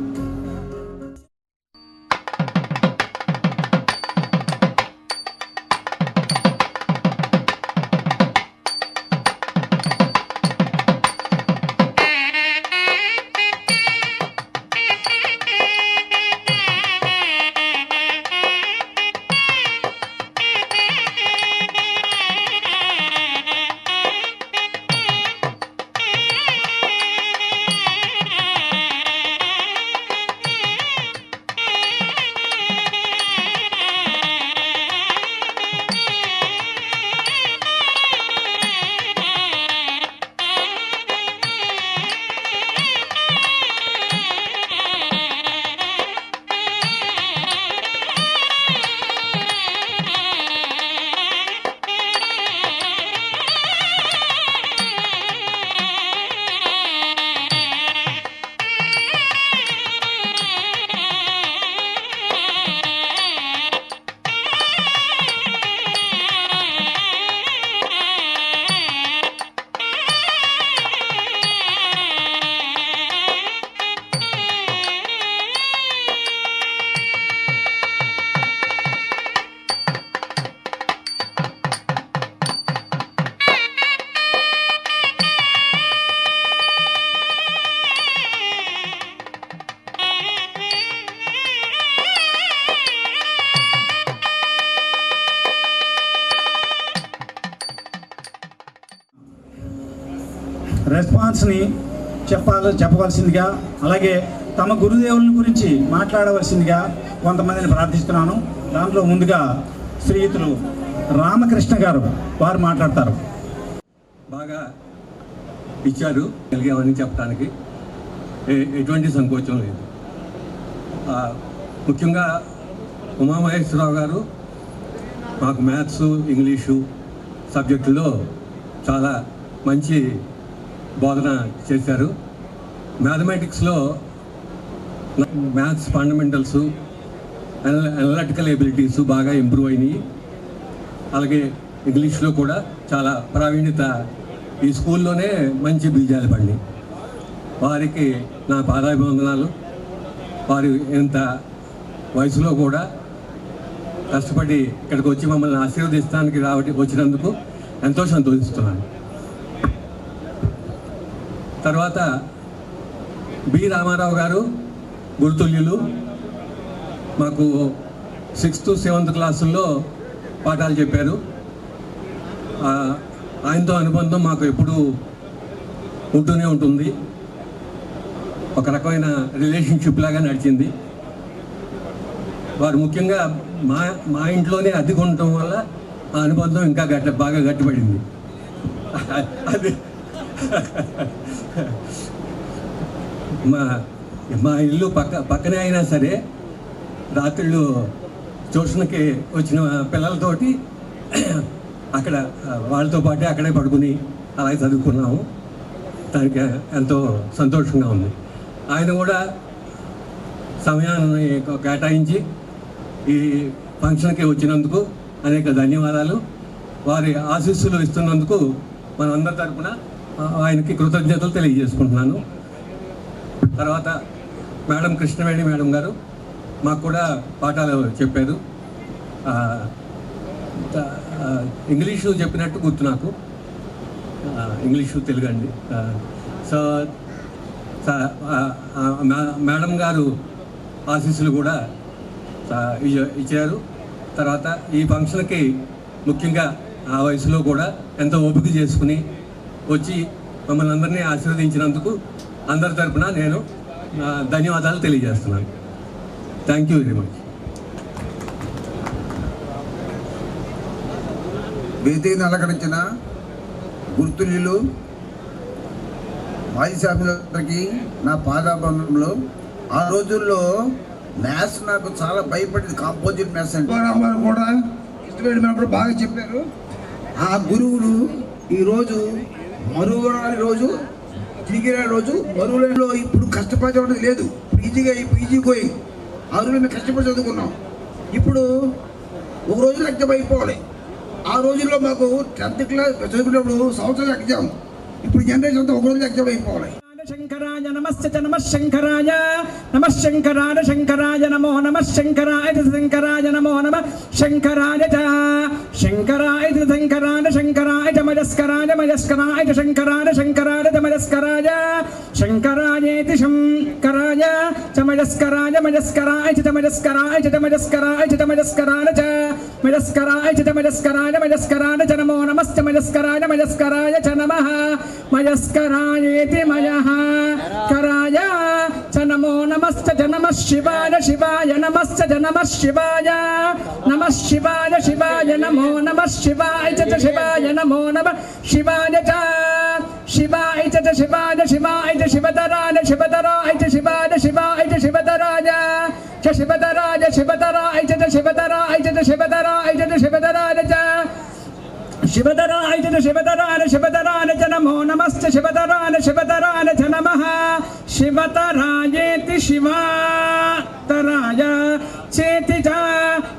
రెస్పాన్స్ని చెప్పవలసిందిగా, అలాగే తమ గురుదేవుల గురించి మాట్లాడవలసిందిగా కొంతమందిని ప్రార్థిస్తున్నాను. దాంట్లో ముందుగా శ్రీయుతులు రామకృష్ణ గారు వారు మాట్లాడతారు. బాగా ఇచ్చారు, కలిగామని చెప్పడానికి ఎటువంటి సంకోచం లేదు. ముఖ్యంగా ఉమామహేశ్వరరావు గారు మాకు మ్యాథ్స్, ఇంగ్లీషు సబ్జెక్టులో చాలా మంచి బోధన చేశారు. మ్యాథమెటిక్స్లో మ్యాథ్స్ ఫండమెంటల్స్, అనలిటికల్ ఎబిలిటీస్ బాగా ఇంప్రూవ్ అయినాయి. అలాగే ఇంగ్లీష్లో కూడా చాలా ప్రావీణ్యత ఈ స్కూల్లోనే మంచి బీజాలు పడినాయి. వారికి నా పాదాభివందనాలు. వారు ఇంత వయసులో కూడా కష్టపడి ఇక్కడికి వచ్చి మమ్మల్ని ఆశీర్వదిస్తానికి వచ్చినందుకు ఎంతో సంతోషిస్తున్నాను. తర్వాత బి రామారావు గారు గురుతుల్యులు, మాకు 6th, 7th క్లాసుల్లో పాఠాలు చెప్పారు. ఆయనతో అనుబంధం మాకు ఎప్పుడూ ఉంటూనే ఉంటుంది. ఒక రకమైన రిలేషన్షిప్ లాగా నడిచింది. వారు ముఖ్యంగా మా ఇంట్లోనే అద్దెకు ఉండటం వల్ల ఆ అనుబంధం ఇంకా బాగా గట్టిపడింది. అది మా ఇల్లు పక్కనే అయినా సరే రాత్రిళ్ళు ట్యూషన్కి వచ్చిన పిల్లలతోటి అక్కడ వాళ్ళతో పాటే అక్కడే పడుకుని అలాగే చదువుకున్నాము. దానికి ఎంతో సంతోషంగా ఉంది. ఆయన కూడా సమయాన్ని కేటాయించి ఈ ఫంక్షన్కి వచ్చినందుకు అనేక ధన్యవాదాలు. వారి ఆశీస్సులు ఇస్తున్నందుకు మనందరి తరపున ఆయనకి కృతజ్ఞతలు తెలియజేసుకుంటున్నాను. తర్వాత మేడం కృష్ణవేణి మేడం గారు మాకు కూడా పాఠాలు చెప్పారు. ఇంగ్లీషు చెప్పినట్టు గుర్తు నాకు, ఇంగ్లీషు తెలుగు అండి. సో మేడం గారు ఆశీస్సులు కూడా ఇచ్చారు. తర్వాత ఈ ఫంక్షన్కి ముఖ్యంగా ఆ వయసులో కూడా ఎంతో ఓపిక చేసుకుని వచ్చి మమ్మల్ని అందరినీ ఆశీర్వదించినందుకు అందరి తరపున నేను ధన్యవాదాలు తెలియజేస్తున్నాను. Thank you very much. వేదికను అలంకరించిన గుర్తులు వాయిశాఖలకి నా పాదాబంధంలో ఆ రోజుల్లో మ్యాథ్స్ నాకు చాలా భయపడింది. కాంపోజిట్ మ్యాథ్స్ అంటే కూడా ఇష్టపడి బాగా చెప్పారు. ఆ గురువులు ఈరోజు మరువరాని రోజు, తిరిగిన రోజు, మరువులలో ఇప్పుడు కష్టపడేది లేదు. Easy going. ఆ రోజులు మేము కష్టపడి చదువుకున్నాం. ఇప్పుడు ఒక రోజులో ఎగ్జామ్ అయిపోవాలి. ఆ రోజుల్లో మాకు 10th క్లాస్ చదువుకున్నప్పుడు సంవత్సరం ఎగ్జామ్. ఇప్పుడు జనరేషన్ అంతా ఒక రోజులో ఎగ్జామ్ అయిపోవాలి. శంకరాయ నమస్తే చ నమః శంకరాయ నమః శంకరాయ శంకరాయ నమో నమః శంకరాయ శంకరాయ నమో నమః శంకరాయ చ శంకరాయ శంకరాయ శంకరాయ చ మయస్కరాయ మయస్కరాయ చ శంకరాయ శంకరాయ చ మయస్కరాయ శంకరాయేతి శంకరాయ చ మయస్కరాయ మయస్కరాయ చ మయస్కరాయ చ మయస్కరాయ చ మయస్కరాయ చ మయస్కరాయ చ మయస్కరాయ మయస్కరాయ చ నమో నమస్తే మయస్కరాయ మయస్కరాయ చ నమః మయస్కరాయేతి మయః कराय च नमो नमस्ते च नमः शिवाय शिवाय नमस्ते च नमः शिवाय शिवाय नमो नमः शिवाय च शिवाय नमो नमः शिवाय च शिवाय च शिवाय शिवाय च शिवतराय शिवतराय च शिवाय शिवाय च शिवतराय च शिवतराय शिवतराय च शिवतराय च शिवतराय च शिवतराय च शिवतराय च शिवतराय शिवतराय च नमो नमस्ते शिवतराय शिवतराय च नमः शिवतरायेति शिवतराय चेति च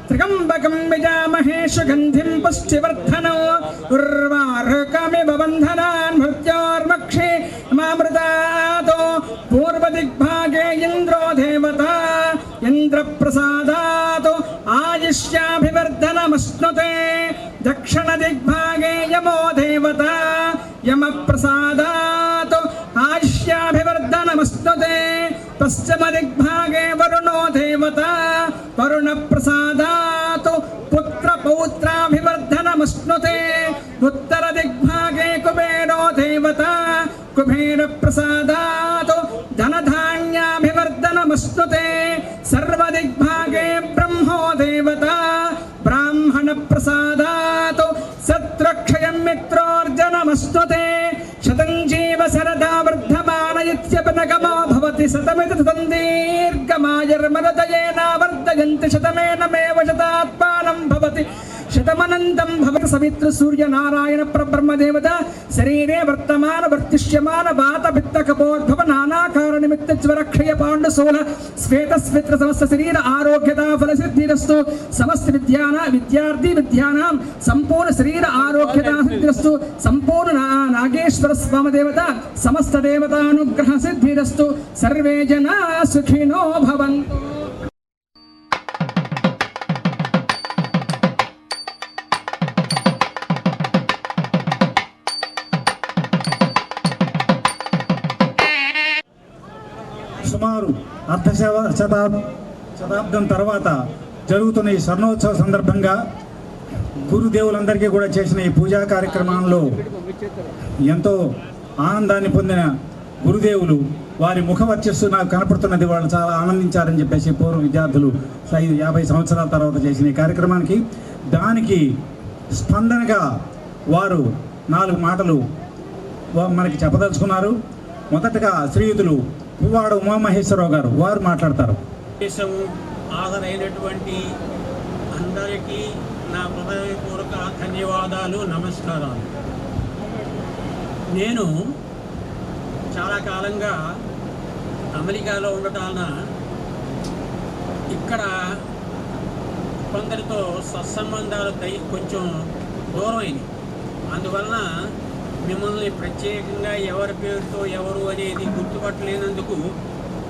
त्र्यम्बकं यजामहे सुगन्धिं पुष्टिवर्धनम् उर्वारुकमिव बन्धनान् मृत्योर्मक्षे मामृतात् पूर्वदिग्भागे इन्द्रो देवता इन्द्रप्रसादात् आयुष्याभिवर्धनमश्नुते दक्षिणदिग्भागे यमो देवता यमप्रसादात् आयुष्याभिवर्धनमश्नुते पश्चिमदिग्भागे वरुणो देवता वरुणप्रसादात् पुत्रपौत्राभिवर्धनमश्नुते उत्तरदिग्भागे कुबेरो देवता कुबेरप्रसादात् धनधान्याभिवर्धनमश्नुते सर्वदिग्भागे ब्रह्मो देवता ब्राह्मणप्रसादात् सत्रक्षयं मित्रोर्जनमश्नुते शतं जीव सरदा वर्धमान इत्यपनगमो भवति शतमिति शतं दीर्घमायुर्मरदयेनावर्धयन्ति शतमेनमेव शतात्मानं भवति शतमनन्तं भवति सवित्र सूर्य नारायण परब्रह्मदेवता शरीरे वर्तमान वर्तिष्यमान वात पित्त कपोद्भव नानाकार निमित्त ज्वर क्षय पाण्डुशूल श्वेत स्वित्र समस्त शरीर आरोग्यता फल सिद्धिरस्तु समस्त विद्यार्थी विद्यानां संपूर्ण शरीर आरोग्यता सिद्धिरस्तु संपूर्ण नागेश्वर स्वामी देवता समस्त देवता अनुग्रह सिद्धिरस्तु सर्वे जना सुखिनो भवन्तु. సుమారు శతాబ్దం తర్వాత జరుగుతున్న ఈ స్వర్ణోత్సవ సందర్భంగా గురుదేవులందరికీ కూడా చేసిన ఈ పూజా కార్యక్రమంలో ఎంతో ఆనందాన్ని పొందిన గురుదేవులు వారి ముఖ వర్చస్సు నాకు కనపడుతున్నది, వాళ్ళు చాలా ఆనందించారని చెప్పేసి పూర్వ విద్యార్థులు 50 సంవత్సరాల తర్వాత చేసిన ఈ కార్యక్రమానికి దానికి స్పందనగా వారు 4 మాటలు మనకి చెప్పదలుచుకున్నారు. మొదటగా శ్రీయుతులు పువ్వాడ ఉమామహేశ్వరరావు గారు వారు మాట్లాడతారు. దేశము ఆదరైనటువంటి అందరికీ నా హృదయపూర్వక ధన్యవాదాలు, నమస్కారాలు. నేను చాలా కాలంగా అమెరికాలో ఉండటాన ఇక్కడ కొందరితో సత్సంబంధాలు కొంచెం దూరమైనవి. అందువలన మిమ్మల్ని ప్రత్యేకంగా ఎవరి పేరుతో ఎవరు అనేది గుర్తుపట్టలేనందుకు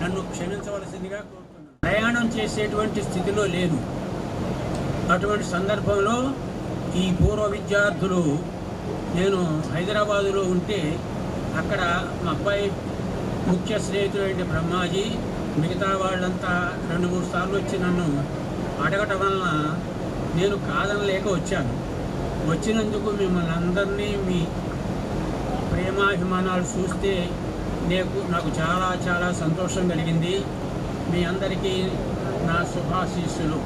నన్ను క్షమించవలసిందిగా కోరుతున్నాను. ప్రయాణం చేసేటువంటి స్థితిలో లేదు. అటువంటి సందర్భంలో ఈ పూర్వ విద్యార్థులు, నేను హైదరాబాదులో ఉంటే అక్కడ మా అబ్బాయి ముఖ్య స్నేహితుడైన బ్రహ్మాజీ, మిగతా వాళ్ళంతా 2-3 సార్లు వచ్చి నన్ను అడగటం వలన నేను కాదనలేక వచ్చాను. వచ్చినందుకు మిమ్మల్ని అందరినీ మీ ప్రేమాభిమానాలు చూస్తే నాకు చాలా చాలా సంతోషం కలిగింది. మీ అందరికీ నా శుభాశీస్సులు.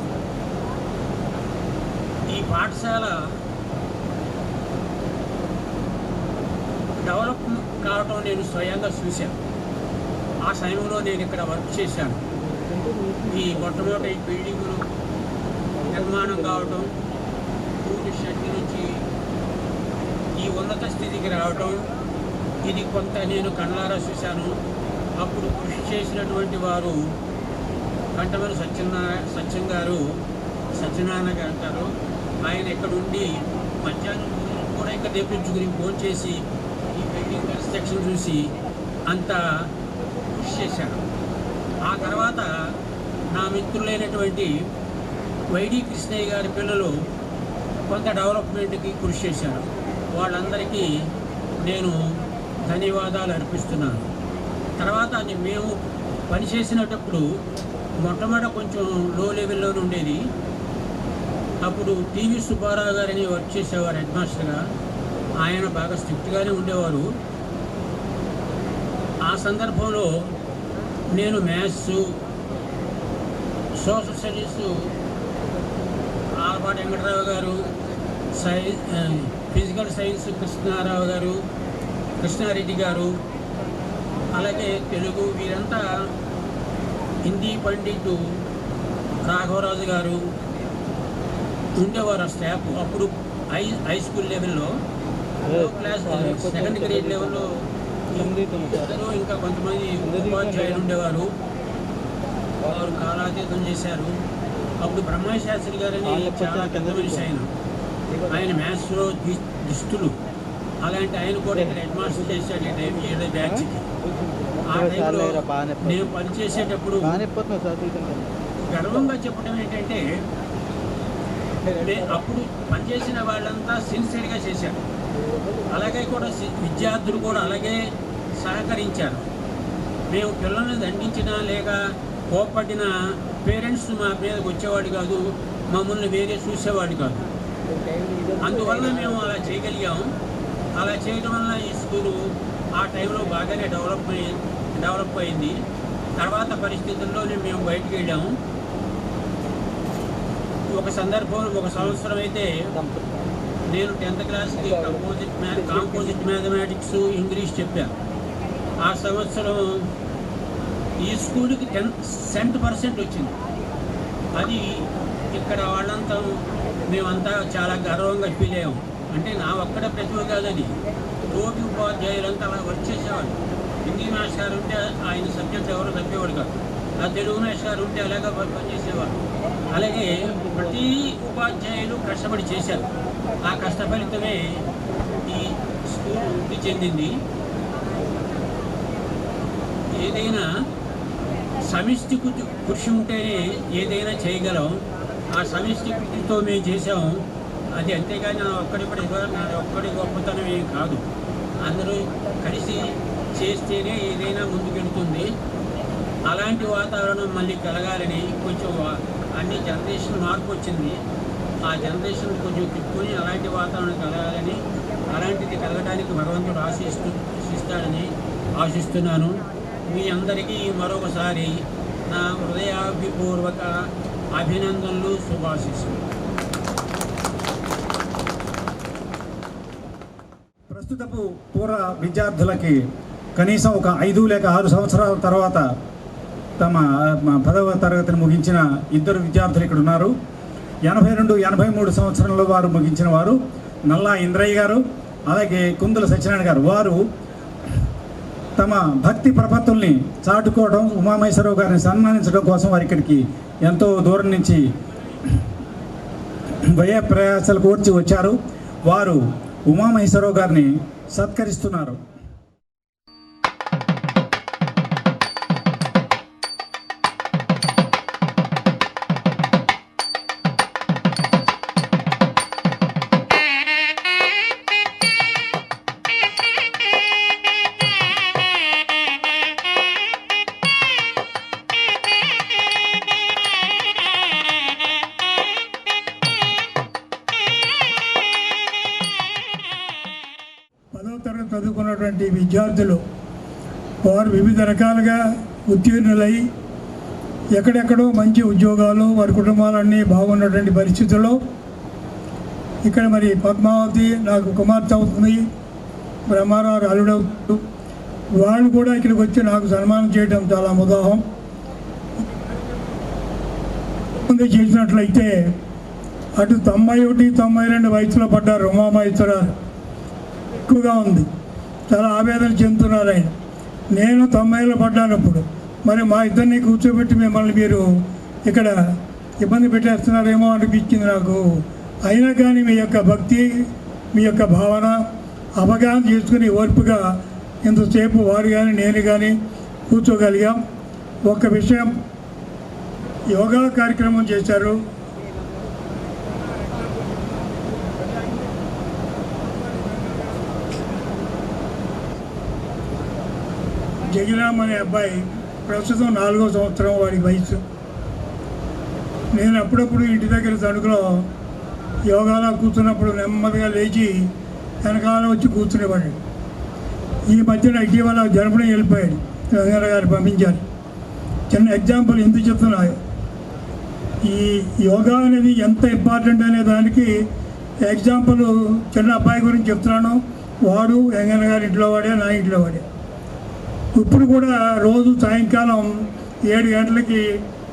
ఈ పాఠశాల డెవలప్ కావటం నేను స్వయంగా చూశాను. ఆ సమయంలో నేను ఇక్కడ వర్క్ చేశాను. ఈ మొట్టమొదటి బిల్డింగులు నిర్మాణం కావటం, పూర్తి షెడ్ నుంచి ఈ ఉన్నత స్థితికి రావటం, ఇది కొంత నేను కళ్ళారా చూశాను. అప్పుడు కృషి చేసినటువంటి వారు కంటమరి సత్యనారాయణ గారు అంటారు. ఆయన ఇక్కడ ఉండి మధ్యాహ్నం కూడా ఇక్కడ తెప్పించుకుని ఫోన్ చేసి ఈ బిల్డింగ్ కన్స్ట్రక్షన్ చూసి అంతా కృషి చేశారు. ఆ తర్వాత నా మిత్రులైనటువంటి వైడి కృష్ణయ్య గారి పిల్లలు కొంత డెవలప్మెంట్కి కృషి చేశారు. వాళ్ళందరికీ నేను ధన్యవాదాలు అర్పిస్తున్నాను. తర్వాత మేము పనిచేసినప్పుడు మొట్టమొదట కొంచెం లో లెవెల్లో ఉండేది. అప్పుడు టీవీ సుబ్బారావు గారిని వర్క్ చేసేవారు హెడ్ మాస్టర్గా. ఆయన బాగా స్ట్రిక్ట్గానే ఉండేవారు. ఆ సందర్భంలో నేను మ్యాథ్స్, సోషల్ స్టడీస్ ఆర్పాటి వెంకటరావు గారు, ఫిజికల్ సైన్స్ కృష్ణారెడ్డి గారు, అలాగే తెలుగు వీరంతా, హిందీ పండితు రాఘవరాజు గారు ఉండేవారు స్టాఫ్. అప్పుడు హై స్కూల్ లెవెల్లో, క్లాస్ 2nd గ్రేడ్ లెవెల్లో ఇద్దరు ఇంకా కొంతమంది ఉపాధ్యాయులు ఉండేవారు. వారు కాలాతీతం చేశారు. అప్పుడు బ్రహ్మయ్య శాస్త్రి గారని చాలా పెద్ద మనిషి ఆయన మ్యాథ్స్లో దుస్తులు, అలాంటి ఆయన కూడా ఇక్కడ హెడ్ మాస్టర్ చేశాడు ఏదో బ్యాచ్కి. ఆ టైంలో నేను పనిచేసేటప్పుడు గర్వంగా చెప్పడం ఏంటంటే, అప్పుడు పనిచేసిన వాళ్ళంతా సిన్సియర్గా చేశారు. అలాగే కూడా విద్యార్థులు కూడా అలాగే సహకరించారు. మేము పిల్లల్ని దండించినా లేక కోప్పడిన పేరెంట్స్ మా మీదకి వచ్చేవాడు కాదు, మమ్మల్ని వేరే చూసేవాడు కాదు. అందువల్ల మేము అలా చేయగలిగాము. అలా చేయడం వల్ల ఈ స్కూలు ఆ టైంలో బాగానే డెవలప్ అయింది. తర్వాత పరిస్థితుల్లోనే మేము బయటికి వెళ్ళాము. ఒక సంవత్సరం అయితే నేను 10th క్లాస్కి కాంపోజిట్ మ్యాథమెటిక్స్, ఇంగ్లీష్ చెప్పాను. ఆ సంవత్సరం ఈ స్కూల్కి 10% వచ్చింది. అది ఇక్కడ వాళ్ళంతా మేమంతా చాలా గర్వంగా ఫీల్ అయ్యాము. అంటే నా ఒక్కడ ప్రతిభ కాదు, అది తోటి ఉపాధ్యాయులంతా అలా వర్క్ చేసేవాళ్ళు. హిందీ మాస్టర్ గారు ఉంటే ఆయన సబ్జెక్ట్ ఎవరు తప్పేవాడు కాదు, ఆ తెలుగు మాస్టర్ గారు ఉంటే అలాగా పనిచేసేవారు. అలాగే ప్రతి ఉపాధ్యాయులు కష్టపడి చేశారు. ఆ కష్టఫలితమే ఈ స్కూల్ వృద్ధి చెందింది. ఏదైనా సమిష్టి కృషి ఉంటేనే ఏదైనా చేయగలం. ఆ సమిష్టి కృషితో మేము చేసాము. అది అంతేగాని నా ఒక్కడి గొప్పతనం ఏం కాదు. అందరూ కలిసి చేస్తేనే ఏదైనా ముందుకెళ్తుంది. అలాంటి వాతావరణం మళ్ళీ కలగాలని కొంచెం అన్ని జనరేషన్ మార్పు వచ్చింది. ఆ జనరేషన్ కొంచెం తిప్పుకొని అలాంటి వాతావరణం కలగాలని, అలాంటిది కలగడానికి భగవంతుడు ఆశిస్తాడని ఆశిస్తున్నాను. మీ అందరికీ మరొకసారి నా హృదయపూర్వక అభినందనలు, శుభాశీస్సులు. ప్రస్తుతపు పూర్వ విద్యార్థులకి కనీసం ఒక 5 లేక 6 సంవత్సరాల తర్వాత తమ 10వ తరగతిని ముగించిన 2 విద్యార్థులు ఇక్కడ ఉన్నారు. 82-83 సంవత్సరంలో వారు ముగించిన వారు నల్లా ఇంద్రయ్య గారు, అలాగే కుందుల సత్యనారాయణ గారు. వారు తమ భక్తి ప్రపత్తుల్ని చాటుకోవడం, ఉమామహేశ్వరరావు గారిని సన్మానించడం కోసం వారు ఇక్కడికి ఎంతో దూరం నుంచి వ్యయ ప్రయాసాలు కూర్చి వచ్చారు. వారు ఉమామహేశ్వరరావు గారిని సత్కరిస్తున్నారు. ఉన్నటువంటి విద్యార్థులు వారు వివిధ రకాలుగా ఉత్తీర్ణులై ఎక్కడెక్కడో మంచి ఉద్యోగాలు, వారి కుటుంబాలన్నీ బాగున్నటువంటి పరిస్థితుల్లో ఇక్కడ మరి పద్మావతి నాకు కుమార్తె అవుతుంది, బ్రహ్మారావు అల్లుడవుతూ వాళ్ళు కూడా ఇక్కడికి వచ్చి నాకు సన్మానం చేయడం చాలా ముదాహం. చేసినట్లయితే అటు 91, 92 వయసులో పడ్డారు ఉమామహేశ్వరరావు, ఎక్కువగా ఉంది, చాలా ఆవేదన చెందుతున్నారు ఆయన. నేను 90లో పడ్డాను. అప్పుడు మరి మా ఇద్దరిని కూర్చోబెట్టి మిమ్మల్ని మీరు ఇక్కడ ఇబ్బంది పెట్టేస్తున్నారేమో అనిపించింది నాకు. అయినా కానీ మీ యొక్క భక్తి, మీ యొక్క భావన అవగాహన చేసుకుని ఓర్పుగా ఇంతసేపు వారు కానీ నేను కానీ కూర్చోగలిగాం. ఒక విషయం, యోగా కార్యక్రమం చేశారు. జగిరామ్ అనే అబ్బాయి ప్రస్తుతం 4వ సంవత్సరం వాడి వయసు. నేను అప్పుడప్పుడు ఇంటి దగ్గర తణుకులో యోగాలో కూర్చున్నప్పుడు నెమ్మదిగా లేచి వెనకాల వచ్చి కూర్చునేవాడు. ఈ మధ్యన ఇటీవల జర్మనీ వెళ్ళిపోయాడు, వెంకయ్య గారు పంపించారు. చిన్న ఎగ్జాంపుల్ ఎందుకు చెప్తున్నా, ఈ యోగా అనేది ఎంత ఇంపార్టెంట్ అనే దానికి ఎగ్జాంపుల్ చిన్న అబ్బాయి గురించి చెప్తున్నాను. వాడు వెంకయ్య గారి ఇంట్లో వాడే, నా ఇంట్లో వాడే. ఇప్పుడు కూడా రోజు సాయంకాలం 7 గంటలకి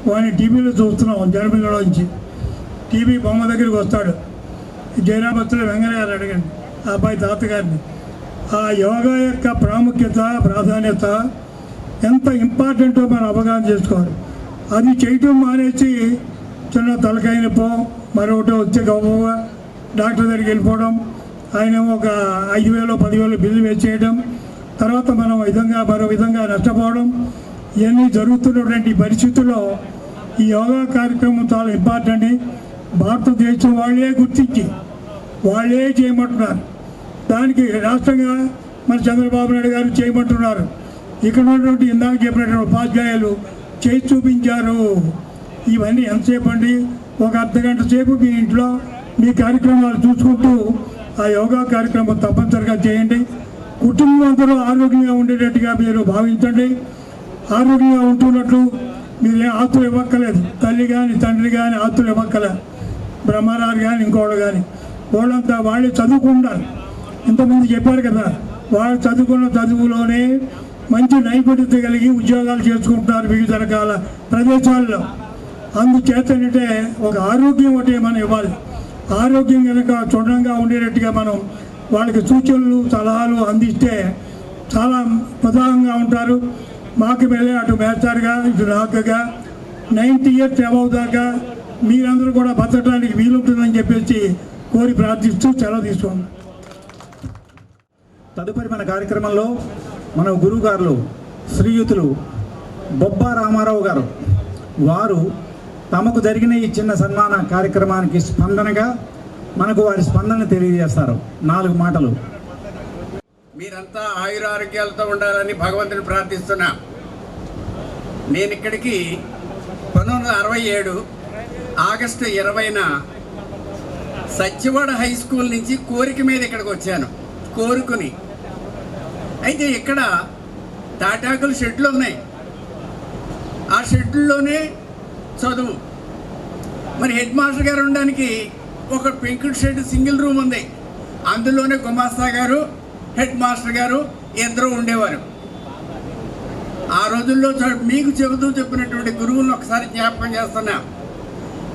వాడిని టీవీలో చూస్తున్నాం. జర్మనీలోంచి టీవీ బొమ్మ దగ్గరికి వస్తాడు. జయరామత్తులు వెంకయ్య గారు అడగండి ఆ అబ్బాయి తాతగారిని. ఆ యోగా యొక్క ప్రాముఖ్యత, ప్రాధాన్యత ఎంత ఇంపార్టెంటో మనం అవగాహన చేసుకోవాలి. అది చేయటం మానేసి చిన్న తలకాయ నొప్పో మరొకటి వచ్చే గౌరవ డాక్టర్ దగ్గరికి వెళ్ళిపోవడం, ఆయన ఒక 5,000 10,000 బిల్లు వేసేయడం, తర్వాత మనం మరో విధంగా నష్టపోవడం, ఇవన్నీ జరుగుతున్నటువంటి పరిస్థితుల్లో ఈ యోగా కార్యక్రమం చాలా ఇంపార్టెంట్. భారతదేశం వాళ్ళే గుర్తించి వాళ్ళే చేయమంటున్నారు. దానికి రాష్ట్రంగా మన చంద్రబాబు నాయుడు గారు చేయమంటున్నారు. ఇక్కడ ఉన్నటువంటి ఇందాక చెప్పినటువంటి ఉపాధ్యాయులు చేసి చూపించారు. ఇవన్నీ ఎంతసేపు అండి, ఒక అర్ధగంట సేపు మీ ఇంట్లో మీ కార్యక్రమాలు చూసుకుంటూ ఆ యోగా కార్యక్రమం తప్పనిసరిగా చేయండి. కుటుంబం అందరూ ఆరోగ్యంగా ఉండేటట్టుగా మీరు భావించండి. ఆరోగ్యంగా ఉంటున్నట్లు మీరేం ఆస్తులు ఇవ్వక్కలేదు. తల్లి కానీ తండ్రి కానీ ఆస్తులు ఇవ్వక్కలే. బ్రహ్మారావు కానీ ఇంకోళ్ళు కానీ వాళ్ళంతా వాళ్ళే చదువుకుంటారు. ఇంతమంది చెప్పారు కదా, వాళ్ళు చదువుకున్న చదువులోనే మంచి నైపుణ్యత కలిగి ఉద్యోగాలు చేసుకుంటున్నారు వివిధ రకాల ప్రదేశాల్లో. అందుచేతంటే ఒక ఆరోగ్యం ఒకటి మనం ఇవ్వాలి. ఆరోగ్యం కనుక చుండ్రంగా ఉండేటట్టుగా మనం వాళ్ళకి సూచనలు సలహాలు అందిస్తే చాలా ప్రధానంగా ఉంటారు. మాకు వెళ్ళే అటు మేస్టర్గా ఇటు నాకుగా 90 years అబౌవ్ దాకా మీరందరూ కూడా బతకడానికి వీలుంటుందని చెప్పేసి కోరి ప్రార్థిస్తూ సెలవు తీసుకోండి. తదుపరి మన కార్యక్రమంలో మన గురువు గారు శ్రీయుతులు బొబ్బా రామారావు గారు, వారు తమకు జరిగిన ఈ చిన్న సన్మాన కార్యక్రమానికి స్పందనగా మనకు వారి స్పందన తెలియజేస్తారు. 4 మాటలు. మీరంతా ఆయురారోగ్యాలతో ఉండాలని భగవంతుని ప్రార్థిస్తున్నా. నేను ఇక్కడికి 1967 ఆగస్టు 20న సత్యవాడ హై స్కూల్ నుంచి కోరిక మీద ఇక్కడికి వచ్చాను, కోరుకుని. అయితే ఇక్కడ తాటాకుల షెడ్లు ఉన్నాయి, ఆ షెడ్లోనే చదువు. మరి హెడ్ మాస్టర్ గారు ఉండడానికి ఒక పెంకుడు షెడ్ సింగిల్ రూమ్ ఉంది, అందులోనే గుమాస్తా గారు హెడ్ మాస్టర్ గారు ఇద్దరు ఉండేవారు. ఆ రోజుల్లో మీకు చెబుతూ చెప్పినటువంటి గురువులను ఒకసారి జ్ఞాపకం చేస్తున్నా.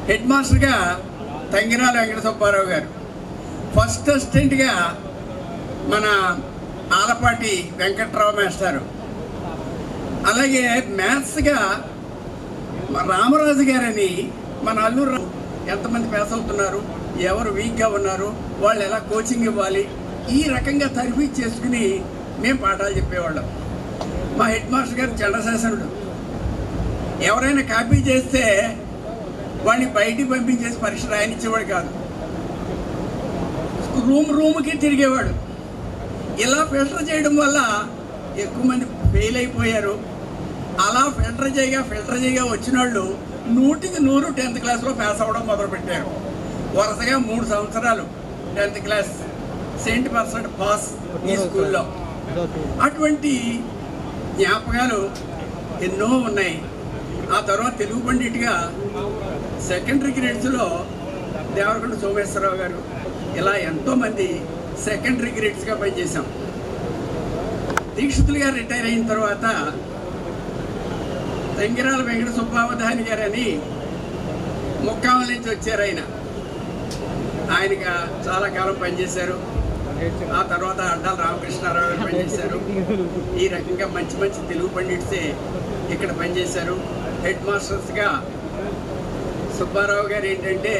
హెడ్ మాస్టర్గా తంగిరాల వెంకట సుబ్బారావు గారు, ఫస్ట్ అసిస్టెంట్గా మన ఆలపాటి వెంకట్రావు మాస్టారు, అలాగే మ్యాథ్స్గా రామరాజు గారని మన అల్లూరు. ఎంతమంది పాస్ అవుతున్నారు, ఎవరు వీక్గా ఉన్నారు, వాళ్ళు ఎలా కోచింగ్ ఇవ్వాలి, ఈ రకంగా తరఫీ చేసుకుని మేము పాఠాలు చెప్పేవాళ్ళం. మా హెడ్ మాస్టర్ గారు చంద్రశేఖరుడు, ఎవరైనా కాపీ చేస్తే వాడిని బయటికి పంపించేసి పరీక్ష రాయనిచ్చేవాడు కాదు, రూమ్కి తిరిగేవాడు. ఇలా ఫిల్టర్ చేయడం వల్ల ఎక్కువ మంది ఫెయిల్ అయిపోయారు. అలా ఫిల్టర్ చేయగా వచ్చిన వాళ్ళు 100కి 100 10th క్లాస్లో పాస్ అవ్వడం మొదలుపెట్టారు. వరుసగా 3 సంవత్సరాలు 10th క్లాస్ 70% పాస్ ఈ స్కూల్లో. అటువంటి జ్ఞాపకాలు ఎన్నో ఉన్నాయి. ఆ తర్వాత తెలుగు పండిట్గా సెకండరీ గ్రేడ్స్లో దేవరకొండ సోమేశ్వరరావు గారు ఇలా ఎంతోమంది సెకండరీ గ్రేడ్స్గా పనిచేశాం. దీక్షితులు గారు రిటైర్ అయిన తర్వాత తంగిరాల వెంకట సుబ్బావధాని గారని ముక్కామల నుంచి వచ్చారు. ఆయనగా చాలా కాలం పనిచేశారు. ఆ తర్వాత అడ్డాల రామకృష్ణారావు గారు పనిచేశారు. ఈ రకంగా మంచి మంచి తెలుగు పండిట్సే ఇక్కడ పనిచేశారు. హెడ్ మాస్టర్స్గా సుబ్బారావు గారు ఏంటంటే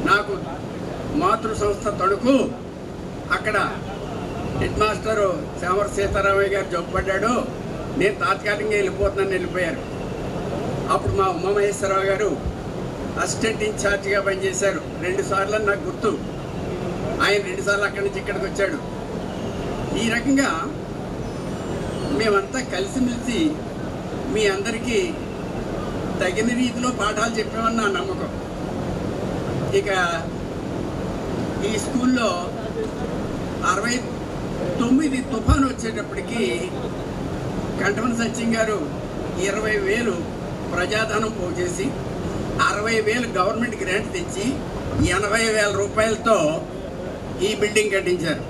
నాకు మాతృ సంస్థ తణుకు, అక్కడ హెడ్ మాస్టరు శామర సీతారామయ్య గారు జబ్బుపడ్డాడు, నేను తాత్కాలికంగా వెళ్ళిపోయారు. అప్పుడు మా ఉమామహేశ్వరరావు గారు అసిస్టెంట్ ఇన్ఛార్జిగా పనిచేశారు 2 సార్లు నాకు గుర్తు. ఆయన 2 సార్లు అక్కడి నుంచి ఇక్కడికి వచ్చాడు. ఈ రకంగా మేమంతా కలిసిమెలిసి మీ అందరికీ తగిన రీతిలో పాఠాలు చెప్పామని నా నమ్మకం. ఇక ఈ స్కూల్లో 69 తుఫాను వచ్చేటప్పటికి కంఠమని సత్యం గారు 20,000 ప్రజాధనం పోచేసి 60,000 గవర్నమెంట్ గ్రాంట్ తెచ్చి 80,000 రూపాయలతో ఈ బిల్డింగ్ కట్టించారు,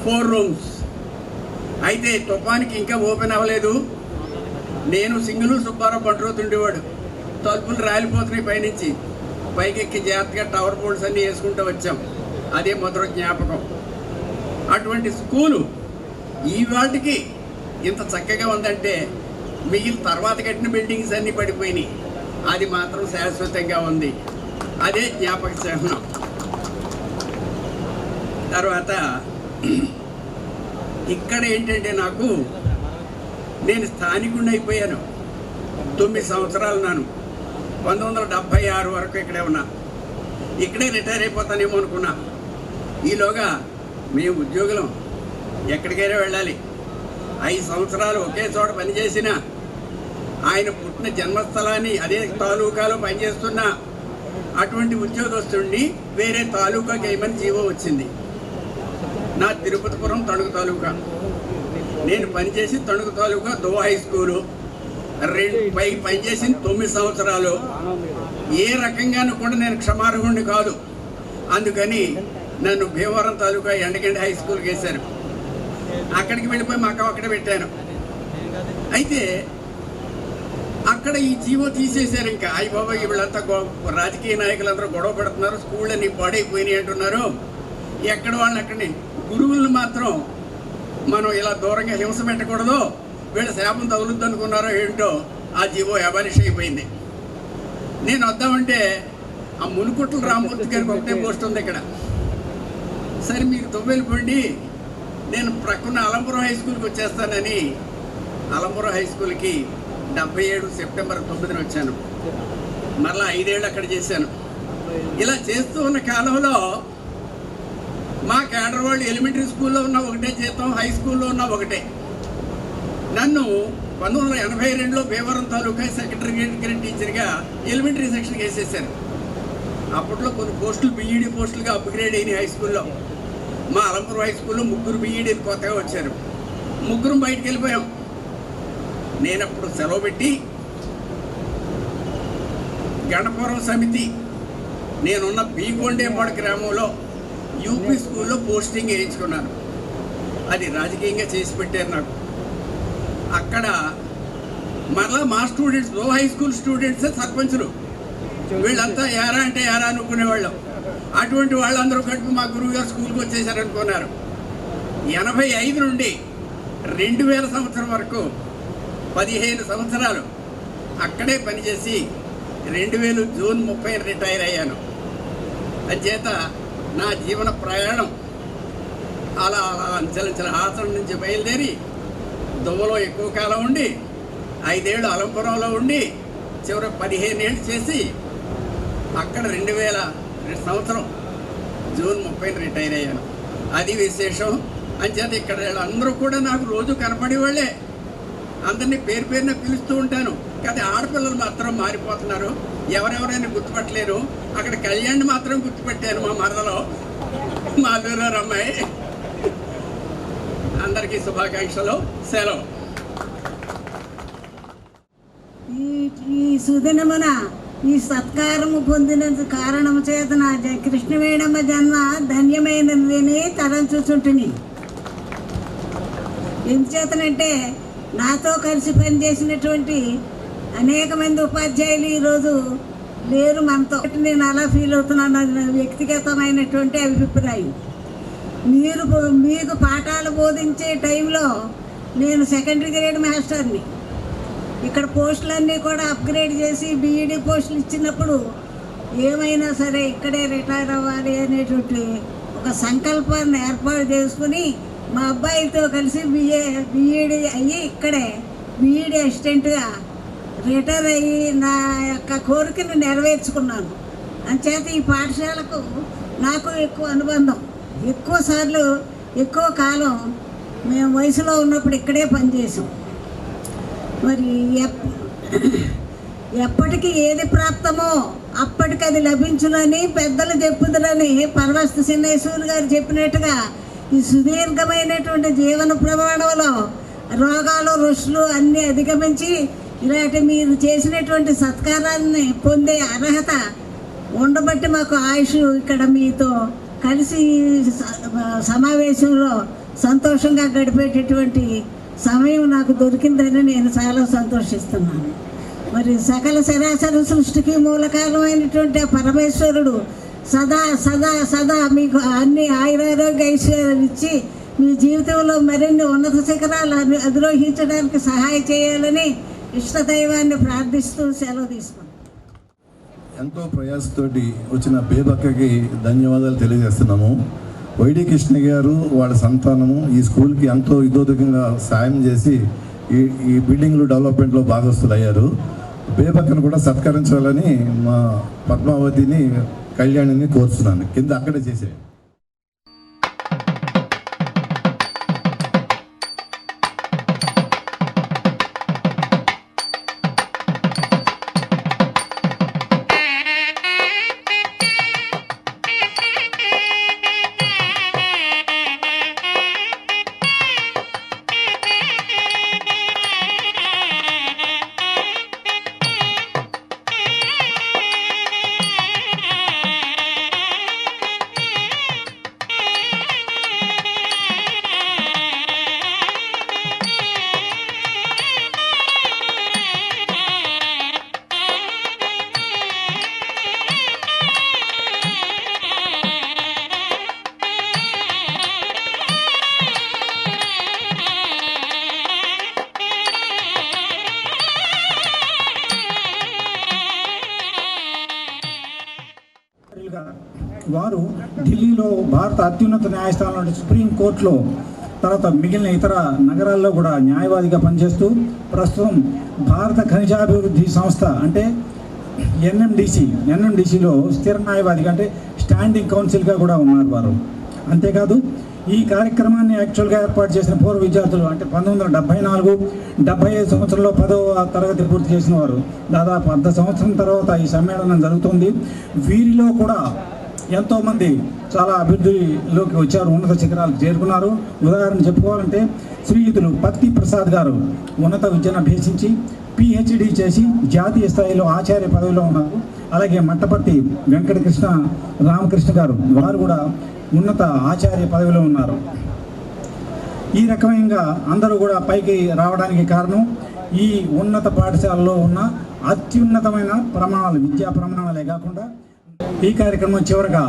4 రూమ్స్. అయితే తుఫానికి ఇంకా ఓపెన్ అవ్వలేదు. నేను సింగులు సుబ్బారావు బండ్రోతుండేవాడు. తలుపులు రాలిపోతున్నాయి పైనుంచి, పైకెక్కి జాగ్రత్తగా టవర్ బోర్డ్స్ అన్నీ వేసుకుంటూ వచ్చాం. అదే మధుర జ్ఞాపకం. అటువంటి స్కూలు ఈ వాటికి ఇంత చక్కగా ఉందంటే మిగిలిన తర్వాత కట్టిన బిల్డింగ్స్ అన్నీ పడిపోయినాయి, అది మాత్రం శాశ్వతంగా ఉంది. అదే జ్ఞాపక చిహ్నం. తర్వాత ఇక్కడ ఏంటంటే నేను స్థానికుడిని అయిపోయాను. 9 సంవత్సరాలు నాను 1976 వరకు ఇక్కడే ఉన్నా. ఇక్కడే రిటైర్ అయిపోతానేమో అనుకున్నా. ఈలోగా మేము ఉద్యోగులం, ఎక్కడికైనా వెళ్ళాలి. 5 సంవత్సరాలు ఒకే చోట పనిచేసిన ఆయన పుట్టిన జన్మస్థలాన్ని అదే తాలూకాలో పనిచేస్తున్న అటువంటి ఉద్యోగస్తుడిని వేరే తాలూకాకి ఏమని జీవో వచ్చింది. నా తిరుపతిపురం తణుకు తాలూకా. నేను పనిచేసి తణుకు తాలూకా దో హై స్కూలు పనిచేసిన 9 సంవత్సరాలు. ఏ రకంగానూ కూడా నేను క్షమార్హుణ్ణి కాదు. అందుకని నన్ను భీమవరం తాలూకా ఎండగండి హై స్కూల్కి వేశారు. అక్కడికి వెళ్ళిపోయి మాకు అక్కడే పెట్టాను. అయితే అక్కడ ఈ జీవో తీసేశారు. ఇంకా అయ్యి బాబా వీళ్ళంతా రాజకీయ నాయకులందరూ గొడవ పెడుతున్నారు, స్కూళ్ళని పాడైపోయినాయి అంటున్నారు. ఎక్కడ వాళ్ళని అక్కడిని గురువులను మాత్రం మనం ఇలా దూరంగా హింస పెట్టకూడదు, వీళ్ళ శాపం తగులుద్దు అనుకున్నారో ఏంటో ఆ జీవో అబాలిష్ అయిపోయింది. నేను వద్దామంటే ఆ మునుకుట్ల రామమూర్తి గారికి ఒకటే పోస్ట్ ఉంది ఇక్కడ. సరే మీరు తొవ్వెళ్ళిపోండి, నేను ప్రక్కన అలంపురం హై స్కూల్కి వచ్చేస్తానని అలంపురం హై స్కూల్కి 77 సెప్టెంబర్ 9న వచ్చాను. మరలా 5 ఏళ్ళు అక్కడ చేశాను. ఇలా చేస్తూ ఉన్న కాలంలో మా క్యాడర్ వాళ్ళు ఎలిమెంటరీ స్కూల్లో ఉన్న ఒకటే జీతం, హై స్కూల్లో ఉన్న ఒకటే. నన్ను 1982లో భీమవరం తాలూకా సెకండరీ గ్రేడ్ టీచర్గా ఎలిమెంటరీ సెక్షన్కి వేసేసారు. అప్పట్లో కొన్ని పోస్టులు బీఈడీ పోస్టులుగా అప్గ్రేడ్ అయినాయి హై స్కూల్లో. మా అలంపురం హై స్కూల్లో 3 బీఈడీలు కొత్తగా వచ్చారు. 3 బయటికి వెళ్ళిపోయాం. నేను అప్పుడు సెలవు పెట్టి గణపురం సమితి నేనున్న బీకొండేపాడు గ్రామంలో యూపీ స్కూల్లో పోస్టింగ్ వేయించుకున్నాను. అది రాజకీయంగా చేసి పెట్టారు నాకు. అక్కడ మరలా మా స్టూడెంట్స్, లో హై స్కూల్ స్టూడెంట్సే సర్పంచులు. వీళ్ళంతా యారా అంటే యారా అనుకునేవాళ్ళం. అటువంటి వాళ్ళందరూ కలిపి మా గురువు గారు స్కూల్కి వచ్చేసారనుకున్నారు. 85 నుండి 2000 సంవత్సరం వరకు 15 సంవత్సరాలు అక్కడే పనిచేసి 2000 జూన్ 30 రిటైర్ అయ్యాను. అంచేత నా జీవన ప్రయాణం అలా అంచెలంచెల హాసన నుంచి బయలుదేరి దువ్వలో ఎక్కువ కాలం ఉండి 5 ఏళ్ళు అలంపురంలో ఉండి చివరి 15 ఏళ్ళు చేసి అక్కడ 2000 సంవత్సరం జూన్ 30 రిటైర్ అయ్యాను. అది విశేషం. అంచేత ఇక్కడ అందరూ కూడా నాకు రోజు కనపడేవాళ్ళే. అందరినీ పేరు పేరున పిలుస్తూ ఉంటాను. కానీ ఆడపిల్లలు మాత్రం మారిపోతున్నారు, ఎవరెవరైనా గుర్తుపట్టలేరు. అక్కడ కళ్యాణ్ మాత్రం గుర్తుపెట్టాను, మా మరదలో మా దూరారు అమ్మాయి. అందరికీ శుభాకాంక్షలు. సెలవు. ఈ సుదినమున ఈ సత్కారము పొందిన కారణము చేత నా కృష్ణవేణమ్మ జన్మ ధన్యమైనదని తలంచుచుంటుని. ఎందుచేతనంటే నాతో కలిసి పనిచేసినటువంటి అనేక మంది ఉపాధ్యాయులు ఈరోజు లేరు మనతో. నేను అలా ఫీల్ అవుతున్నాను. అది నా వ్యక్తిగతమైనటువంటి అభిప్రాయం. మీకు పాఠాలు బోధించే టైంలో నేను సెకండరీ గ్రేడ్ మాస్టర్ని. ఇక్కడ పోస్టులన్నీ కూడా అప్గ్రేడ్ చేసి బీఈడీ పోస్టులు ఇచ్చినప్పుడు ఏమైనా సరే ఇక్కడే రిటైర్ అవ్వాలి అనేటువంటి ఒక సంకల్పాన్ని ఏర్పాటు చేసుకుని మా అబ్బాయితో కలిసి బీఈడీ అయ్యి ఇక్కడే బీఈడీ అసిస్టెంట్గా రిటైర్ అయ్యి నా యొక్క కోరికను నెరవేర్చుకున్నాను. అంచేత ఈ పాఠశాలకు నాకు ఎక్కువ అనుబంధం. ఎక్కువసార్లు ఎక్కువ కాలం మేము వయసులో ఉన్నప్పుడు ఇక్కడే పనిచేసాం. మరి ఎప్పటికి ఏది ప్రాప్తమో అప్పటికి అది లభించునని పెద్దలు చెప్పుదురని పరమస్థ చిన్నేశ్వరు గారు చెప్పినట్టుగా ఈ సుదీర్ఘమైనటువంటి జీవన ప్రమాణంలో రోగాలు రుషులు అన్నీ అధిగమించి ఇలాంటి మీరు చేసినటువంటి సత్కారాన్ని పొందే అర్హత ఉండబట్టి మాకు ఆయుష్ ఇక్కడ మీతో కలిసి సమావేశంలో సంతోషంగా గడిపేటటువంటి సమయం నాకు దొరికిందని నేను చాలా సంతోషిస్తున్నాను. మరి సకల సరాసరి సృష్టికి మూలకారణమైనటువంటి ఆ పరమేశ్వరుడు సదా సదా సదా మీకు అన్ని ఆయురారోగ్య ఐశ్వర్యాలు ఇచ్చి మీ జీవితంలో మరిన్ని ఉన్నత శిఖరాలు అధిరోహించడానికి సహాయం చేయాలని ఇష్టదైవాన్ని ప్రార్థిస్తూ సెలవు తీసుకున్నాను. ఎంతో ప్రయాసతోటి వచ్చిన బేబక్కకి ధన్యవాదాలు తెలియజేస్తున్నాము. వైడి కృష్ణ గారు వాళ్ళ సంతానము ఈ స్కూల్కి ఎంతో ఇదోదకంగా సాయం చేసి ఈ బిల్డింగ్లు డెవలప్మెంట్లో భాగస్తులు అయ్యారు. బేబక్కను కూడా సత్కరించాలని మా పద్మావతిని కళ్యాణిని కోరుతున్నాను. కింద అక్కడే చేసే వారు ఢిల్లీలో భారత అత్యున్నత న్యాయస్థానంలో సుప్రీంకోర్టులో తర్వాత మిగిలిన ఇతర నగరాల్లో కూడా న్యాయవాదిగా పనిచేస్తూ భారత ఖనిజాభివృద్ధి సంస్థ అంటే ఎన్ఎండిసిలో స్థిర న్యాయవాదిగా అంటే స్టాండింగ్ కౌన్సిల్గా కూడా ఉన్నారు వారు. అంతేకాదు ఈ కార్యక్రమాన్ని యాక్చువల్గా ఏర్పాటు చేసిన పూర్వ విద్యార్థులు అంటే 1974-75 సంవత్సరంలో 10వ తరగతి పూర్తి చేసిన వారు దాదాపు 10 సంవత్సరం తర్వాత ఈ సమ్మేళనం జరుగుతుంది. వీరిలో కూడా ఎంతోమంది చాలా అభివృద్ధిలోకి వచ్చారు, ఉన్నత శిఖరాలకు చేరుకున్నారు. ఉదాహరణ చెప్పుకోవాలంటే శ్రీయుతులు పత్తి ప్రసాద్ గారు ఉన్నత విద్యను అభ్యసించి పిహెచ్డి చేసి జాతీయ స్థాయిలో ఆచార్య పదవిలో ఉన్నారు. అలాగే మట్టపర్తి వెంకటకృష్ణ రామకృష్ణ గారు వారు కూడా ఉన్నత ఆచార్య పదవిలో ఉన్నారు. ఈ రకమైన అందరూ కూడా పైకి రావడానికి కారణం ఈ ఉన్నత పాఠశాలలో ఉన్న అత్యున్నతమైన ప్రమాణాలు, విద్యా ప్రమాణాలే కాకుండా ఈ కార్యక్రమం చివరగా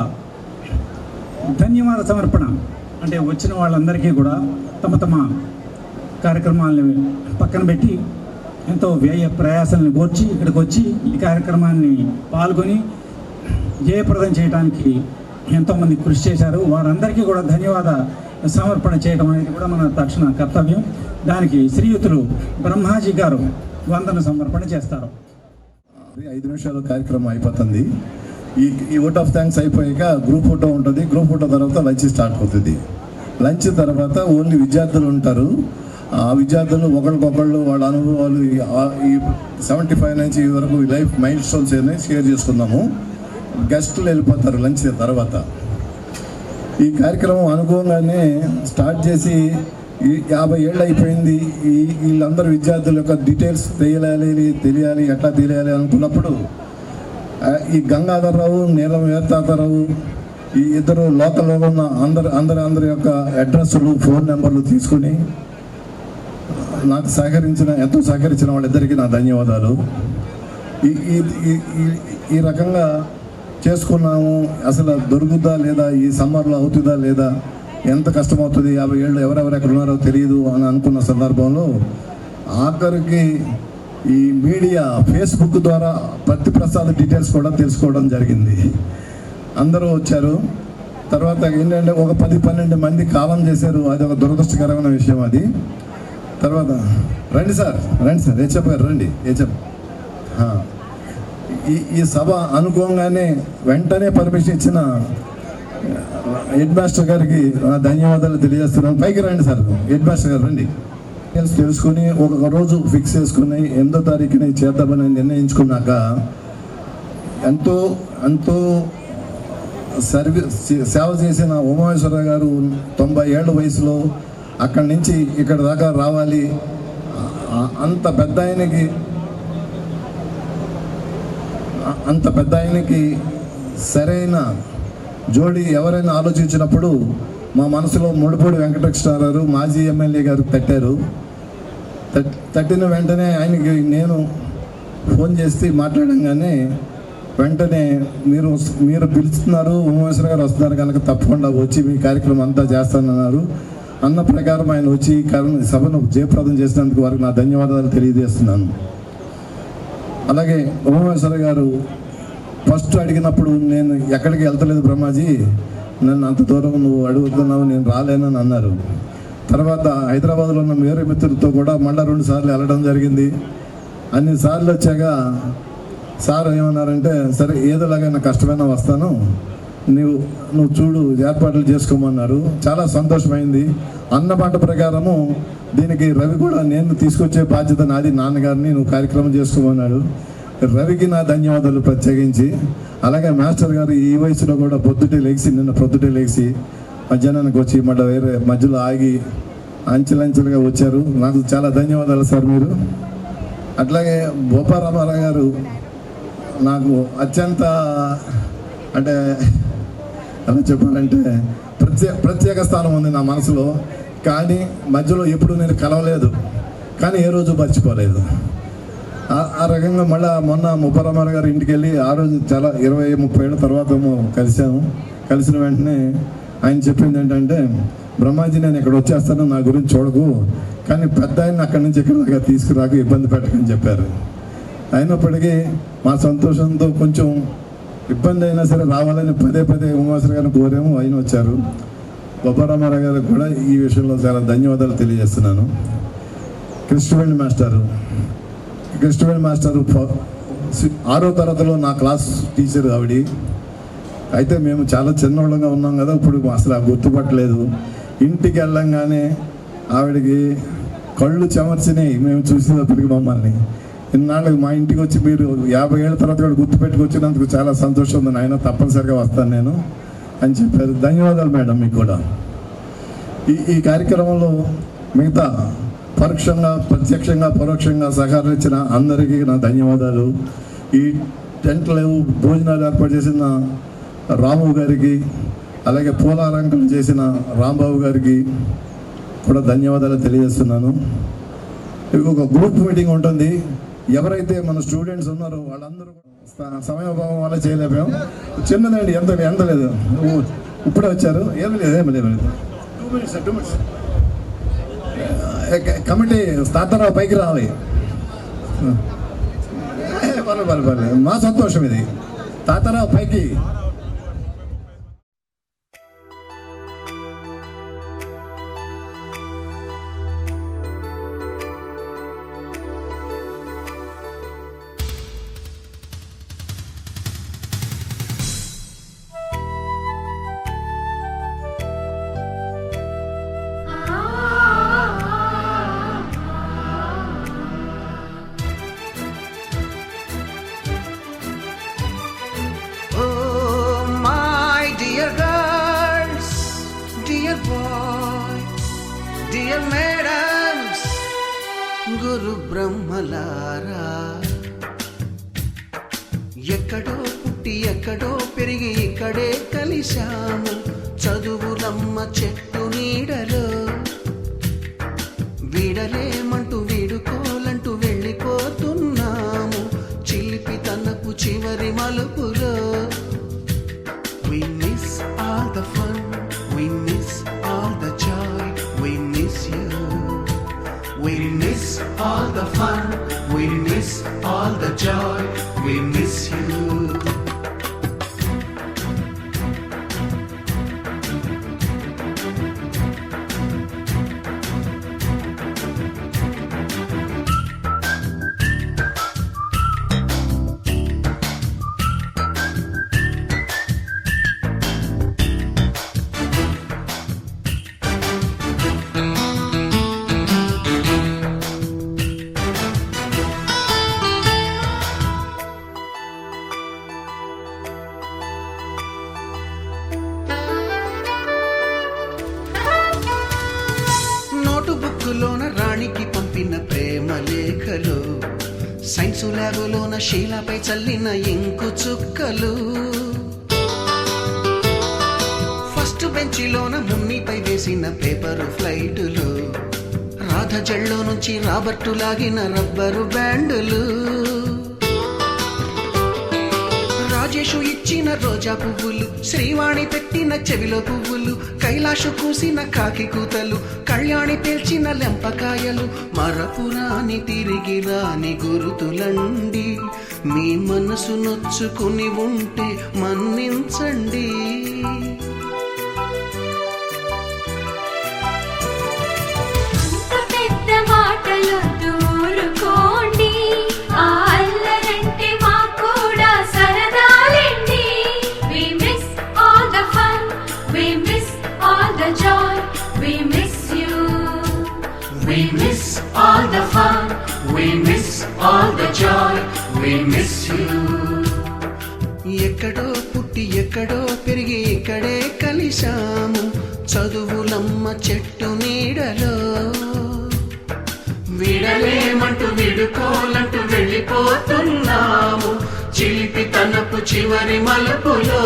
ధన్యవాద సమర్పణ అంటే వచ్చిన వాళ్ళందరికీ కూడా తమ తమ కార్యక్రమాలను పక్కన పెట్టి ఎంతో వ్యయ ప్రయాసాలను కోర్చి ఇక్కడికి వచ్చి ఈ కార్యక్రమాన్ని పాల్గొని జయప్రదం చేయడానికి ఎంతోమంది కృషి చేశారు. వారందరికీ కూడా ధన్యవాద సమర్పణ చేయడం అనేది కూడా మన తక్షణ కర్తవ్యం. దానికి శ్రీయుతులు బ్రహ్మాజీ గారు వందన సమర్పణ చేస్తారు. 5 నిమిషాల కార్యక్రమం అయిపోతుంది. ఈ ఓట్ ఆఫ్ థ్యాంక్స్ అయిపోయాక గ్రూప్ ఫోటో ఉంటుంది. గ్రూప్ ఫోటో తర్వాత లంచ్ స్టార్ట్ అవుతుంది. లంచ్ తర్వాత ఓన్లీ విద్యార్థులు ఉంటారు. ఆ విద్యార్థులు ఒకరికొకళ్ళు వాళ్ళ అనుభవాలు ఈ 75 నుంచి ఈ వరకు లైఫ్ మైల్ స్టోన్స్ అనేది షేర్ చేసుకుందాము. గెస్టులు వెళ్ళిపోతారు లంచ్ తర్వాత. ఈ కార్యక్రమం అనుకోగానే స్టార్ట్ చేసి ఈ 50 ఏళ్ళు అయిపోయింది. వీళ్ళందరూ విద్యార్థుల యొక్క డీటెయిల్స్ తెలియాలి ఎట్లా తెలియాలి అనుకున్నప్పుడు ఈ గంగాధరరావు, నీలం వేతాతారావు, ఈ ఇద్దరు లోకల్లో ఉన్న అందరి యొక్క అడ్రస్లు, ఫోన్ నెంబర్లు తీసుకుని నాకు ఎంతో సహకరించిన వాళ్ళిద్దరికీ నా ధన్యవాదాలు. ఈ రకంగా చేసుకున్నాము. అసలు దొరుకుతుందా లేదా, ఈ సమ్మర్లో అవుతుందా లేదా, ఎంత కష్టమవుతుంది, 50 ఏళ్ళు ఎవరెవరు ఎక్కడ ఉన్నారో తెలియదు అని అనుకున్న సందర్భంలో ఆఖరికి ఈ మీడియా ఫేస్బుక్ ద్వారా ప్రసాద్ డీటెయిల్స్ కూడా తెలుసుకోవడం జరిగింది. అందరూ వచ్చారు. తర్వాత ఏంటంటే ఒక 10-12 మంది కాలం చేశారు. అది ఒక దురదృష్టకరమైన విషయం. అది తర్వాత రండి సార్ హెచ్ఎఫ్ గారు రండి. ఈ సభ అనుకోగానే వెంటనే పర్మిషన్ ఇచ్చిన హెడ్ మాస్టర్ గారికి ధన్యవాదాలు తెలియజేస్తున్నాను. పైకి రండి సార్, హెడ్ మాస్టర్ గారు రండి. తెలుసుకుని ఒక రోజు ఫిక్స్ చేసుకుని 8వ తారీఖుని చేద్దామని నిర్ణయించుకున్నాక ఎంతో సేవ చేసిన ఉమామేశ్వరరావు గారు 90 ఏళ్ల వయసులో అక్కడి నుంచి ఇక్కడ దాకా రావాలి. అంత పెద్ద ఆయనకి సరైన జోడి ఎవరైనా ఆలోచించినప్పుడు మా మనసులో ముడిపూడి వెంకటకృష్ణారావు మాజీ ఎమ్మెల్యే గారు తట్టిన వెంటనే ఆయనకి నేను ఫోన్ చేసి మాట్లాడంగానే వెంటనే మీరు పిలుస్తున్నారు, ఉమామేశ్వర గారు వస్తున్నారు కనుక తప్పకుండా వచ్చి మీ కార్యక్రమం అంతా చేస్తానన్నారు. అన్న ప్రకారం ఆయన వచ్చి సభను జయప్రదం చేసినందుకు వారికి నా ధన్యవాదాలు తెలియజేస్తున్నాను. అలాగే ఉమామేశ్వర గారు ఫస్ట్ అడిగినప్పుడు నేను ఎక్కడికి వెళ్తలేదు బ్రహ్మాజీ, నన్ను అంత దూరం నువ్వు అడుగుతున్నావు, నేను రాలేనని అన్నారు. తర్వాత హైదరాబాద్లో ఉన్న వేరే మిత్రులతో కూడా మళ్ళీ 2 సార్లు వెళ్ళడం జరిగింది. అన్ని సార్లు వచ్చాక సార్ ఏమన్నారంటే, సరే ఏదోలాగైనా కష్టమైనా వస్తాను, నువ్వు చూడు ఏర్పాట్లు చేసుకోమన్నారు. చాలా సంతోషమైంది. అన్న మాట ప్రకారము దీనికి రవి కూడా నేను తీసుకొచ్చే బాధ్యత నాది, నాన్నగారిని నువ్వు కార్యక్రమం చేసుకోమన్నాడు. రవికి నా ధన్యవాదాలు ప్రత్యేకించి. అలాగే మాస్టర్ గారు ఈ వయసులో కూడా నిన్న పొద్దుటే లేచి మధ్యాహ్నానికి వచ్చి మళ్ళీ వేరే మధ్యలో ఆగి అంచెలంచెలుగా వచ్చారు. నాకు చాలా ధన్యవాదాలు సార్ మీరు. అట్లాగే బొప్పారామారావు గారు నాకు అత్యంత అంటే ఎలా చెప్పాలంటే ప్రత్యేక స్థానం ఉంది నా మనసులో. కానీ మధ్యలో ఎప్పుడు నేను కలవలేదు, కానీ ఏ రోజు మర్చిపోలేదు. ఆ రకంగా మళ్ళీ మొన్న ముప్పరామారావు గారి ఇంటికి వెళ్ళి ఆ రోజు చాలా 20-30 ఏళ్ళ తర్వాత కలిసాము. కలిసిన వెంటనే ఆయన చెప్పింది ఏంటంటే, బ్రహ్మాజీ నేను ఇక్కడ వచ్చేస్తాను, నా గురించి చూడకు, కానీ పెద్ద ఆయన అక్కడి నుంచి ఇక్కడ దాకా తీసుకురాక ఇబ్బంది పెట్టకని చెప్పారు. అయినప్పటికీ మా సంతోషంతో కొంచెం ఇబ్బంది అయినా సరే రావాలని పదే ఉమామేశ్వర గారిని కోరాము. ఆయన వచ్చారు. బొప్పారామారావు గారికి కూడా ఈ విషయంలో చాలా ధన్యవాదాలు తెలియజేస్తున్నాను. కృష్ణవేణి మాస్టరు 6వ తరగతిలో నా క్లాస్ టీచర్ ఆవిడ. అయితే మేము చాలా చిన్నవాళ్ళంగా ఉన్నాం కదా, ఇప్పుడు అసలు గుర్తుపట్టలేదు. ఇంటికి వెళ్ళంగానే ఆవిడకి కళ్ళు చెమర్చినాయి మేము చూసినప్పటికీ మమ్మల్ని. ఇన్నాళ్ళకి మా ఇంటికి వచ్చి మీరు 50 ఏళ్ళ తర్వాత కూడా గుర్తుపెట్టుకు వచ్చినందుకు చాలా సంతోషం ఉంది నాయన, తప్పనిసరిగా వస్తాను నేను అని చెప్పారు. ధన్యవాదాలు మేడం మీకు కూడా. ఈ కార్యక్రమంలో మిగతా ప్రత్యక్షంగా పరోక్షంగా సహకారం ఇచ్చిన అందరికీ నా ధన్యవాదాలు. ఈ టెంట్లు భోజనాలు ఏర్పాటు చేసిన రాము గారికి, అలాగే పూలాలంకరణ చేసిన రాంబాబు గారికి కూడా ధన్యవాదాలు తెలియజేస్తున్నాను. ఒక గ్రూప్ మీటింగ్ ఉంటుంది. ఎవరైతే మన స్టూడెంట్స్ ఉన్నారో వాళ్ళందరూ సమయభావం వల్ల చేయలేము. చిన్నదండి, ఎంత లేదు, ఇప్పుడే వచ్చారు, ఏమి లేదు 2 minutes. కమిటీ తాతారావు పైకి రావాలి. పర్లేదు, మా సంతోషం ఇది. తాతారావు పైకి. ఓ డియర్ మేడమ్స్, గురు బ్రహ్మలారా, ఎక్కడో పుట్టి ఎక్కడో పెరిగి ఇక్కడే కలిశాము చదువులమ్మ చెట్టు నీడలో. వీడలేమంటూ వీడుకోలంటూ వెళ్ళిపోతున్నాము చిలిపి తనపు చివరి మలుపులో. We miss all the fun, we miss all the joy, we miss you. We miss all the fun, we miss all the joy, we miss you. నోటుబుక్కులోన రాణికి పంపిన ప్రేమ లేఖలు, సైన్సు ల్యాబులోన శీలాపై చల్లిన ఇంకు చుక్కలు, ఫస్ట్ బెంచిలోన మున్నిపై వేసిన పేపరు ఫ్లైటులు, రాధ జల్లో నుంచి రాబర్టు లాగిన rubber బ్యాండులు, Rajesh ఇచ్చిన రోజా పువ్వులు, శ్రీవాణి పెట్టిన చెవిలో పువ్వులు, కైలాషు కూసిన కాకి కూతలు, కళ్యాణి పేల్చిన లెంపకాయలు, మరపురాని తిరిగి రాని గురుతులండి. మీ మనసు నొచ్చుకుని ఉంటే మన్నించండి. We miss all the fun, we miss all the joy, we miss you. ఎక్కడో పుట్టి ఎక్కడో పెరిగి ఇక్కడే కలిశాము చదువులమ్మ చెట్టు నీడలో. విడలేమంటూ విడుకోలంటూ వెళ్ళిపోతున్నాము చిలిపి తనపు చివరి మలుపులో.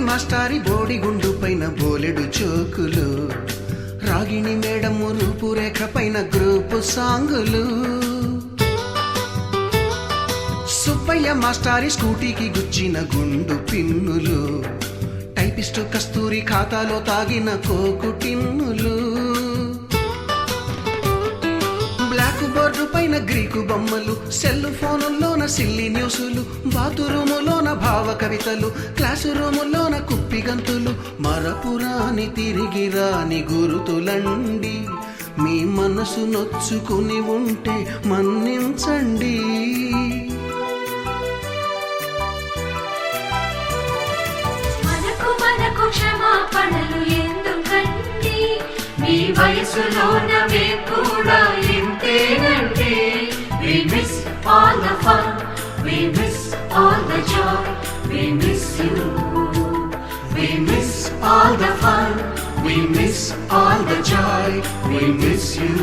మాస్టారి బోడిగుండు పైన బోలెడు చోకులు, రాగిణి మేడము రూపురేఖ పైన గ్రూపు సాంగులు, సుబ్బయ్య మాస్టారి స్కూటీకి గుచ్చిన గుండు పిన్నులు, టైపిస్టు కస్తూరి ఖాతాలో తాగిన కోకు టిన్నులు, బ్లాక్ బోర్డు పైన గ్రీకు బొమ్మలు, సెల్ ఫోనుల్లోన సిల్లి న్యూసులు, బాతురూములోన భావ కవితలు, క్లాసు రూములోన కుప్పి గంతులు, మరపురాని తిరిగి రాని గురుతులండి. మీ మనసు నొచ్చుకుని ఉంటే మన్నించండి. మనకు క్షమాపణలు ఎందుకండి, మీ వయసులోనవే కూడా ఇంతేనండి. We miss all the fun, we miss all the joy, we miss you. We miss all the fun, we miss all the joy, we miss you.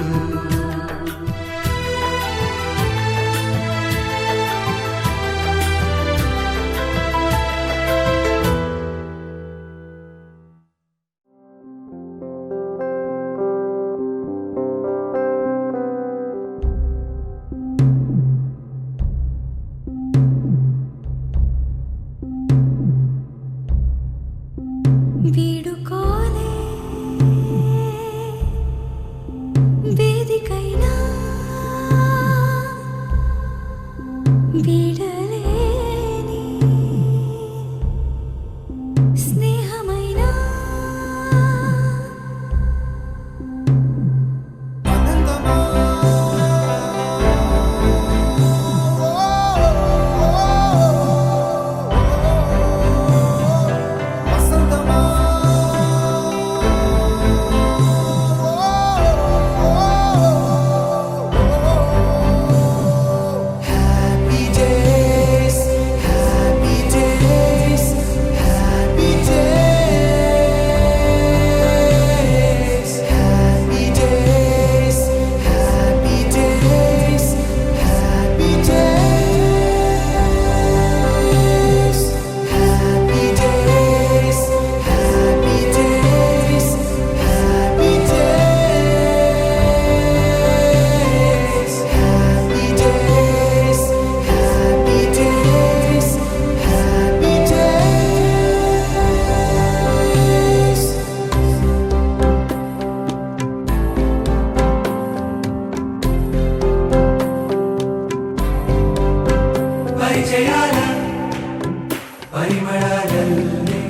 పరిమళాలల్లే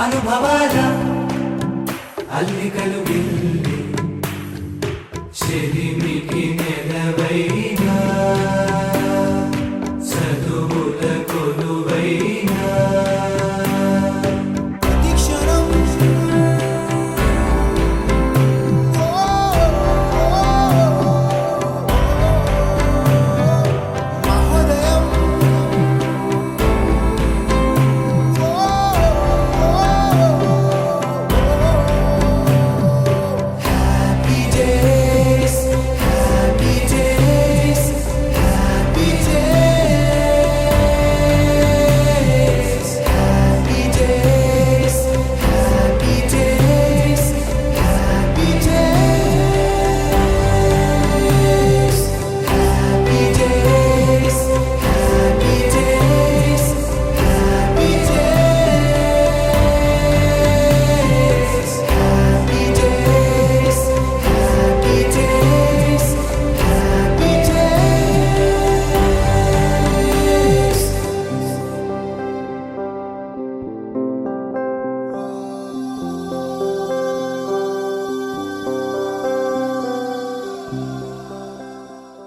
అనుభవాల అల్లికలు గిల్లి చెలిమికి నెలవైన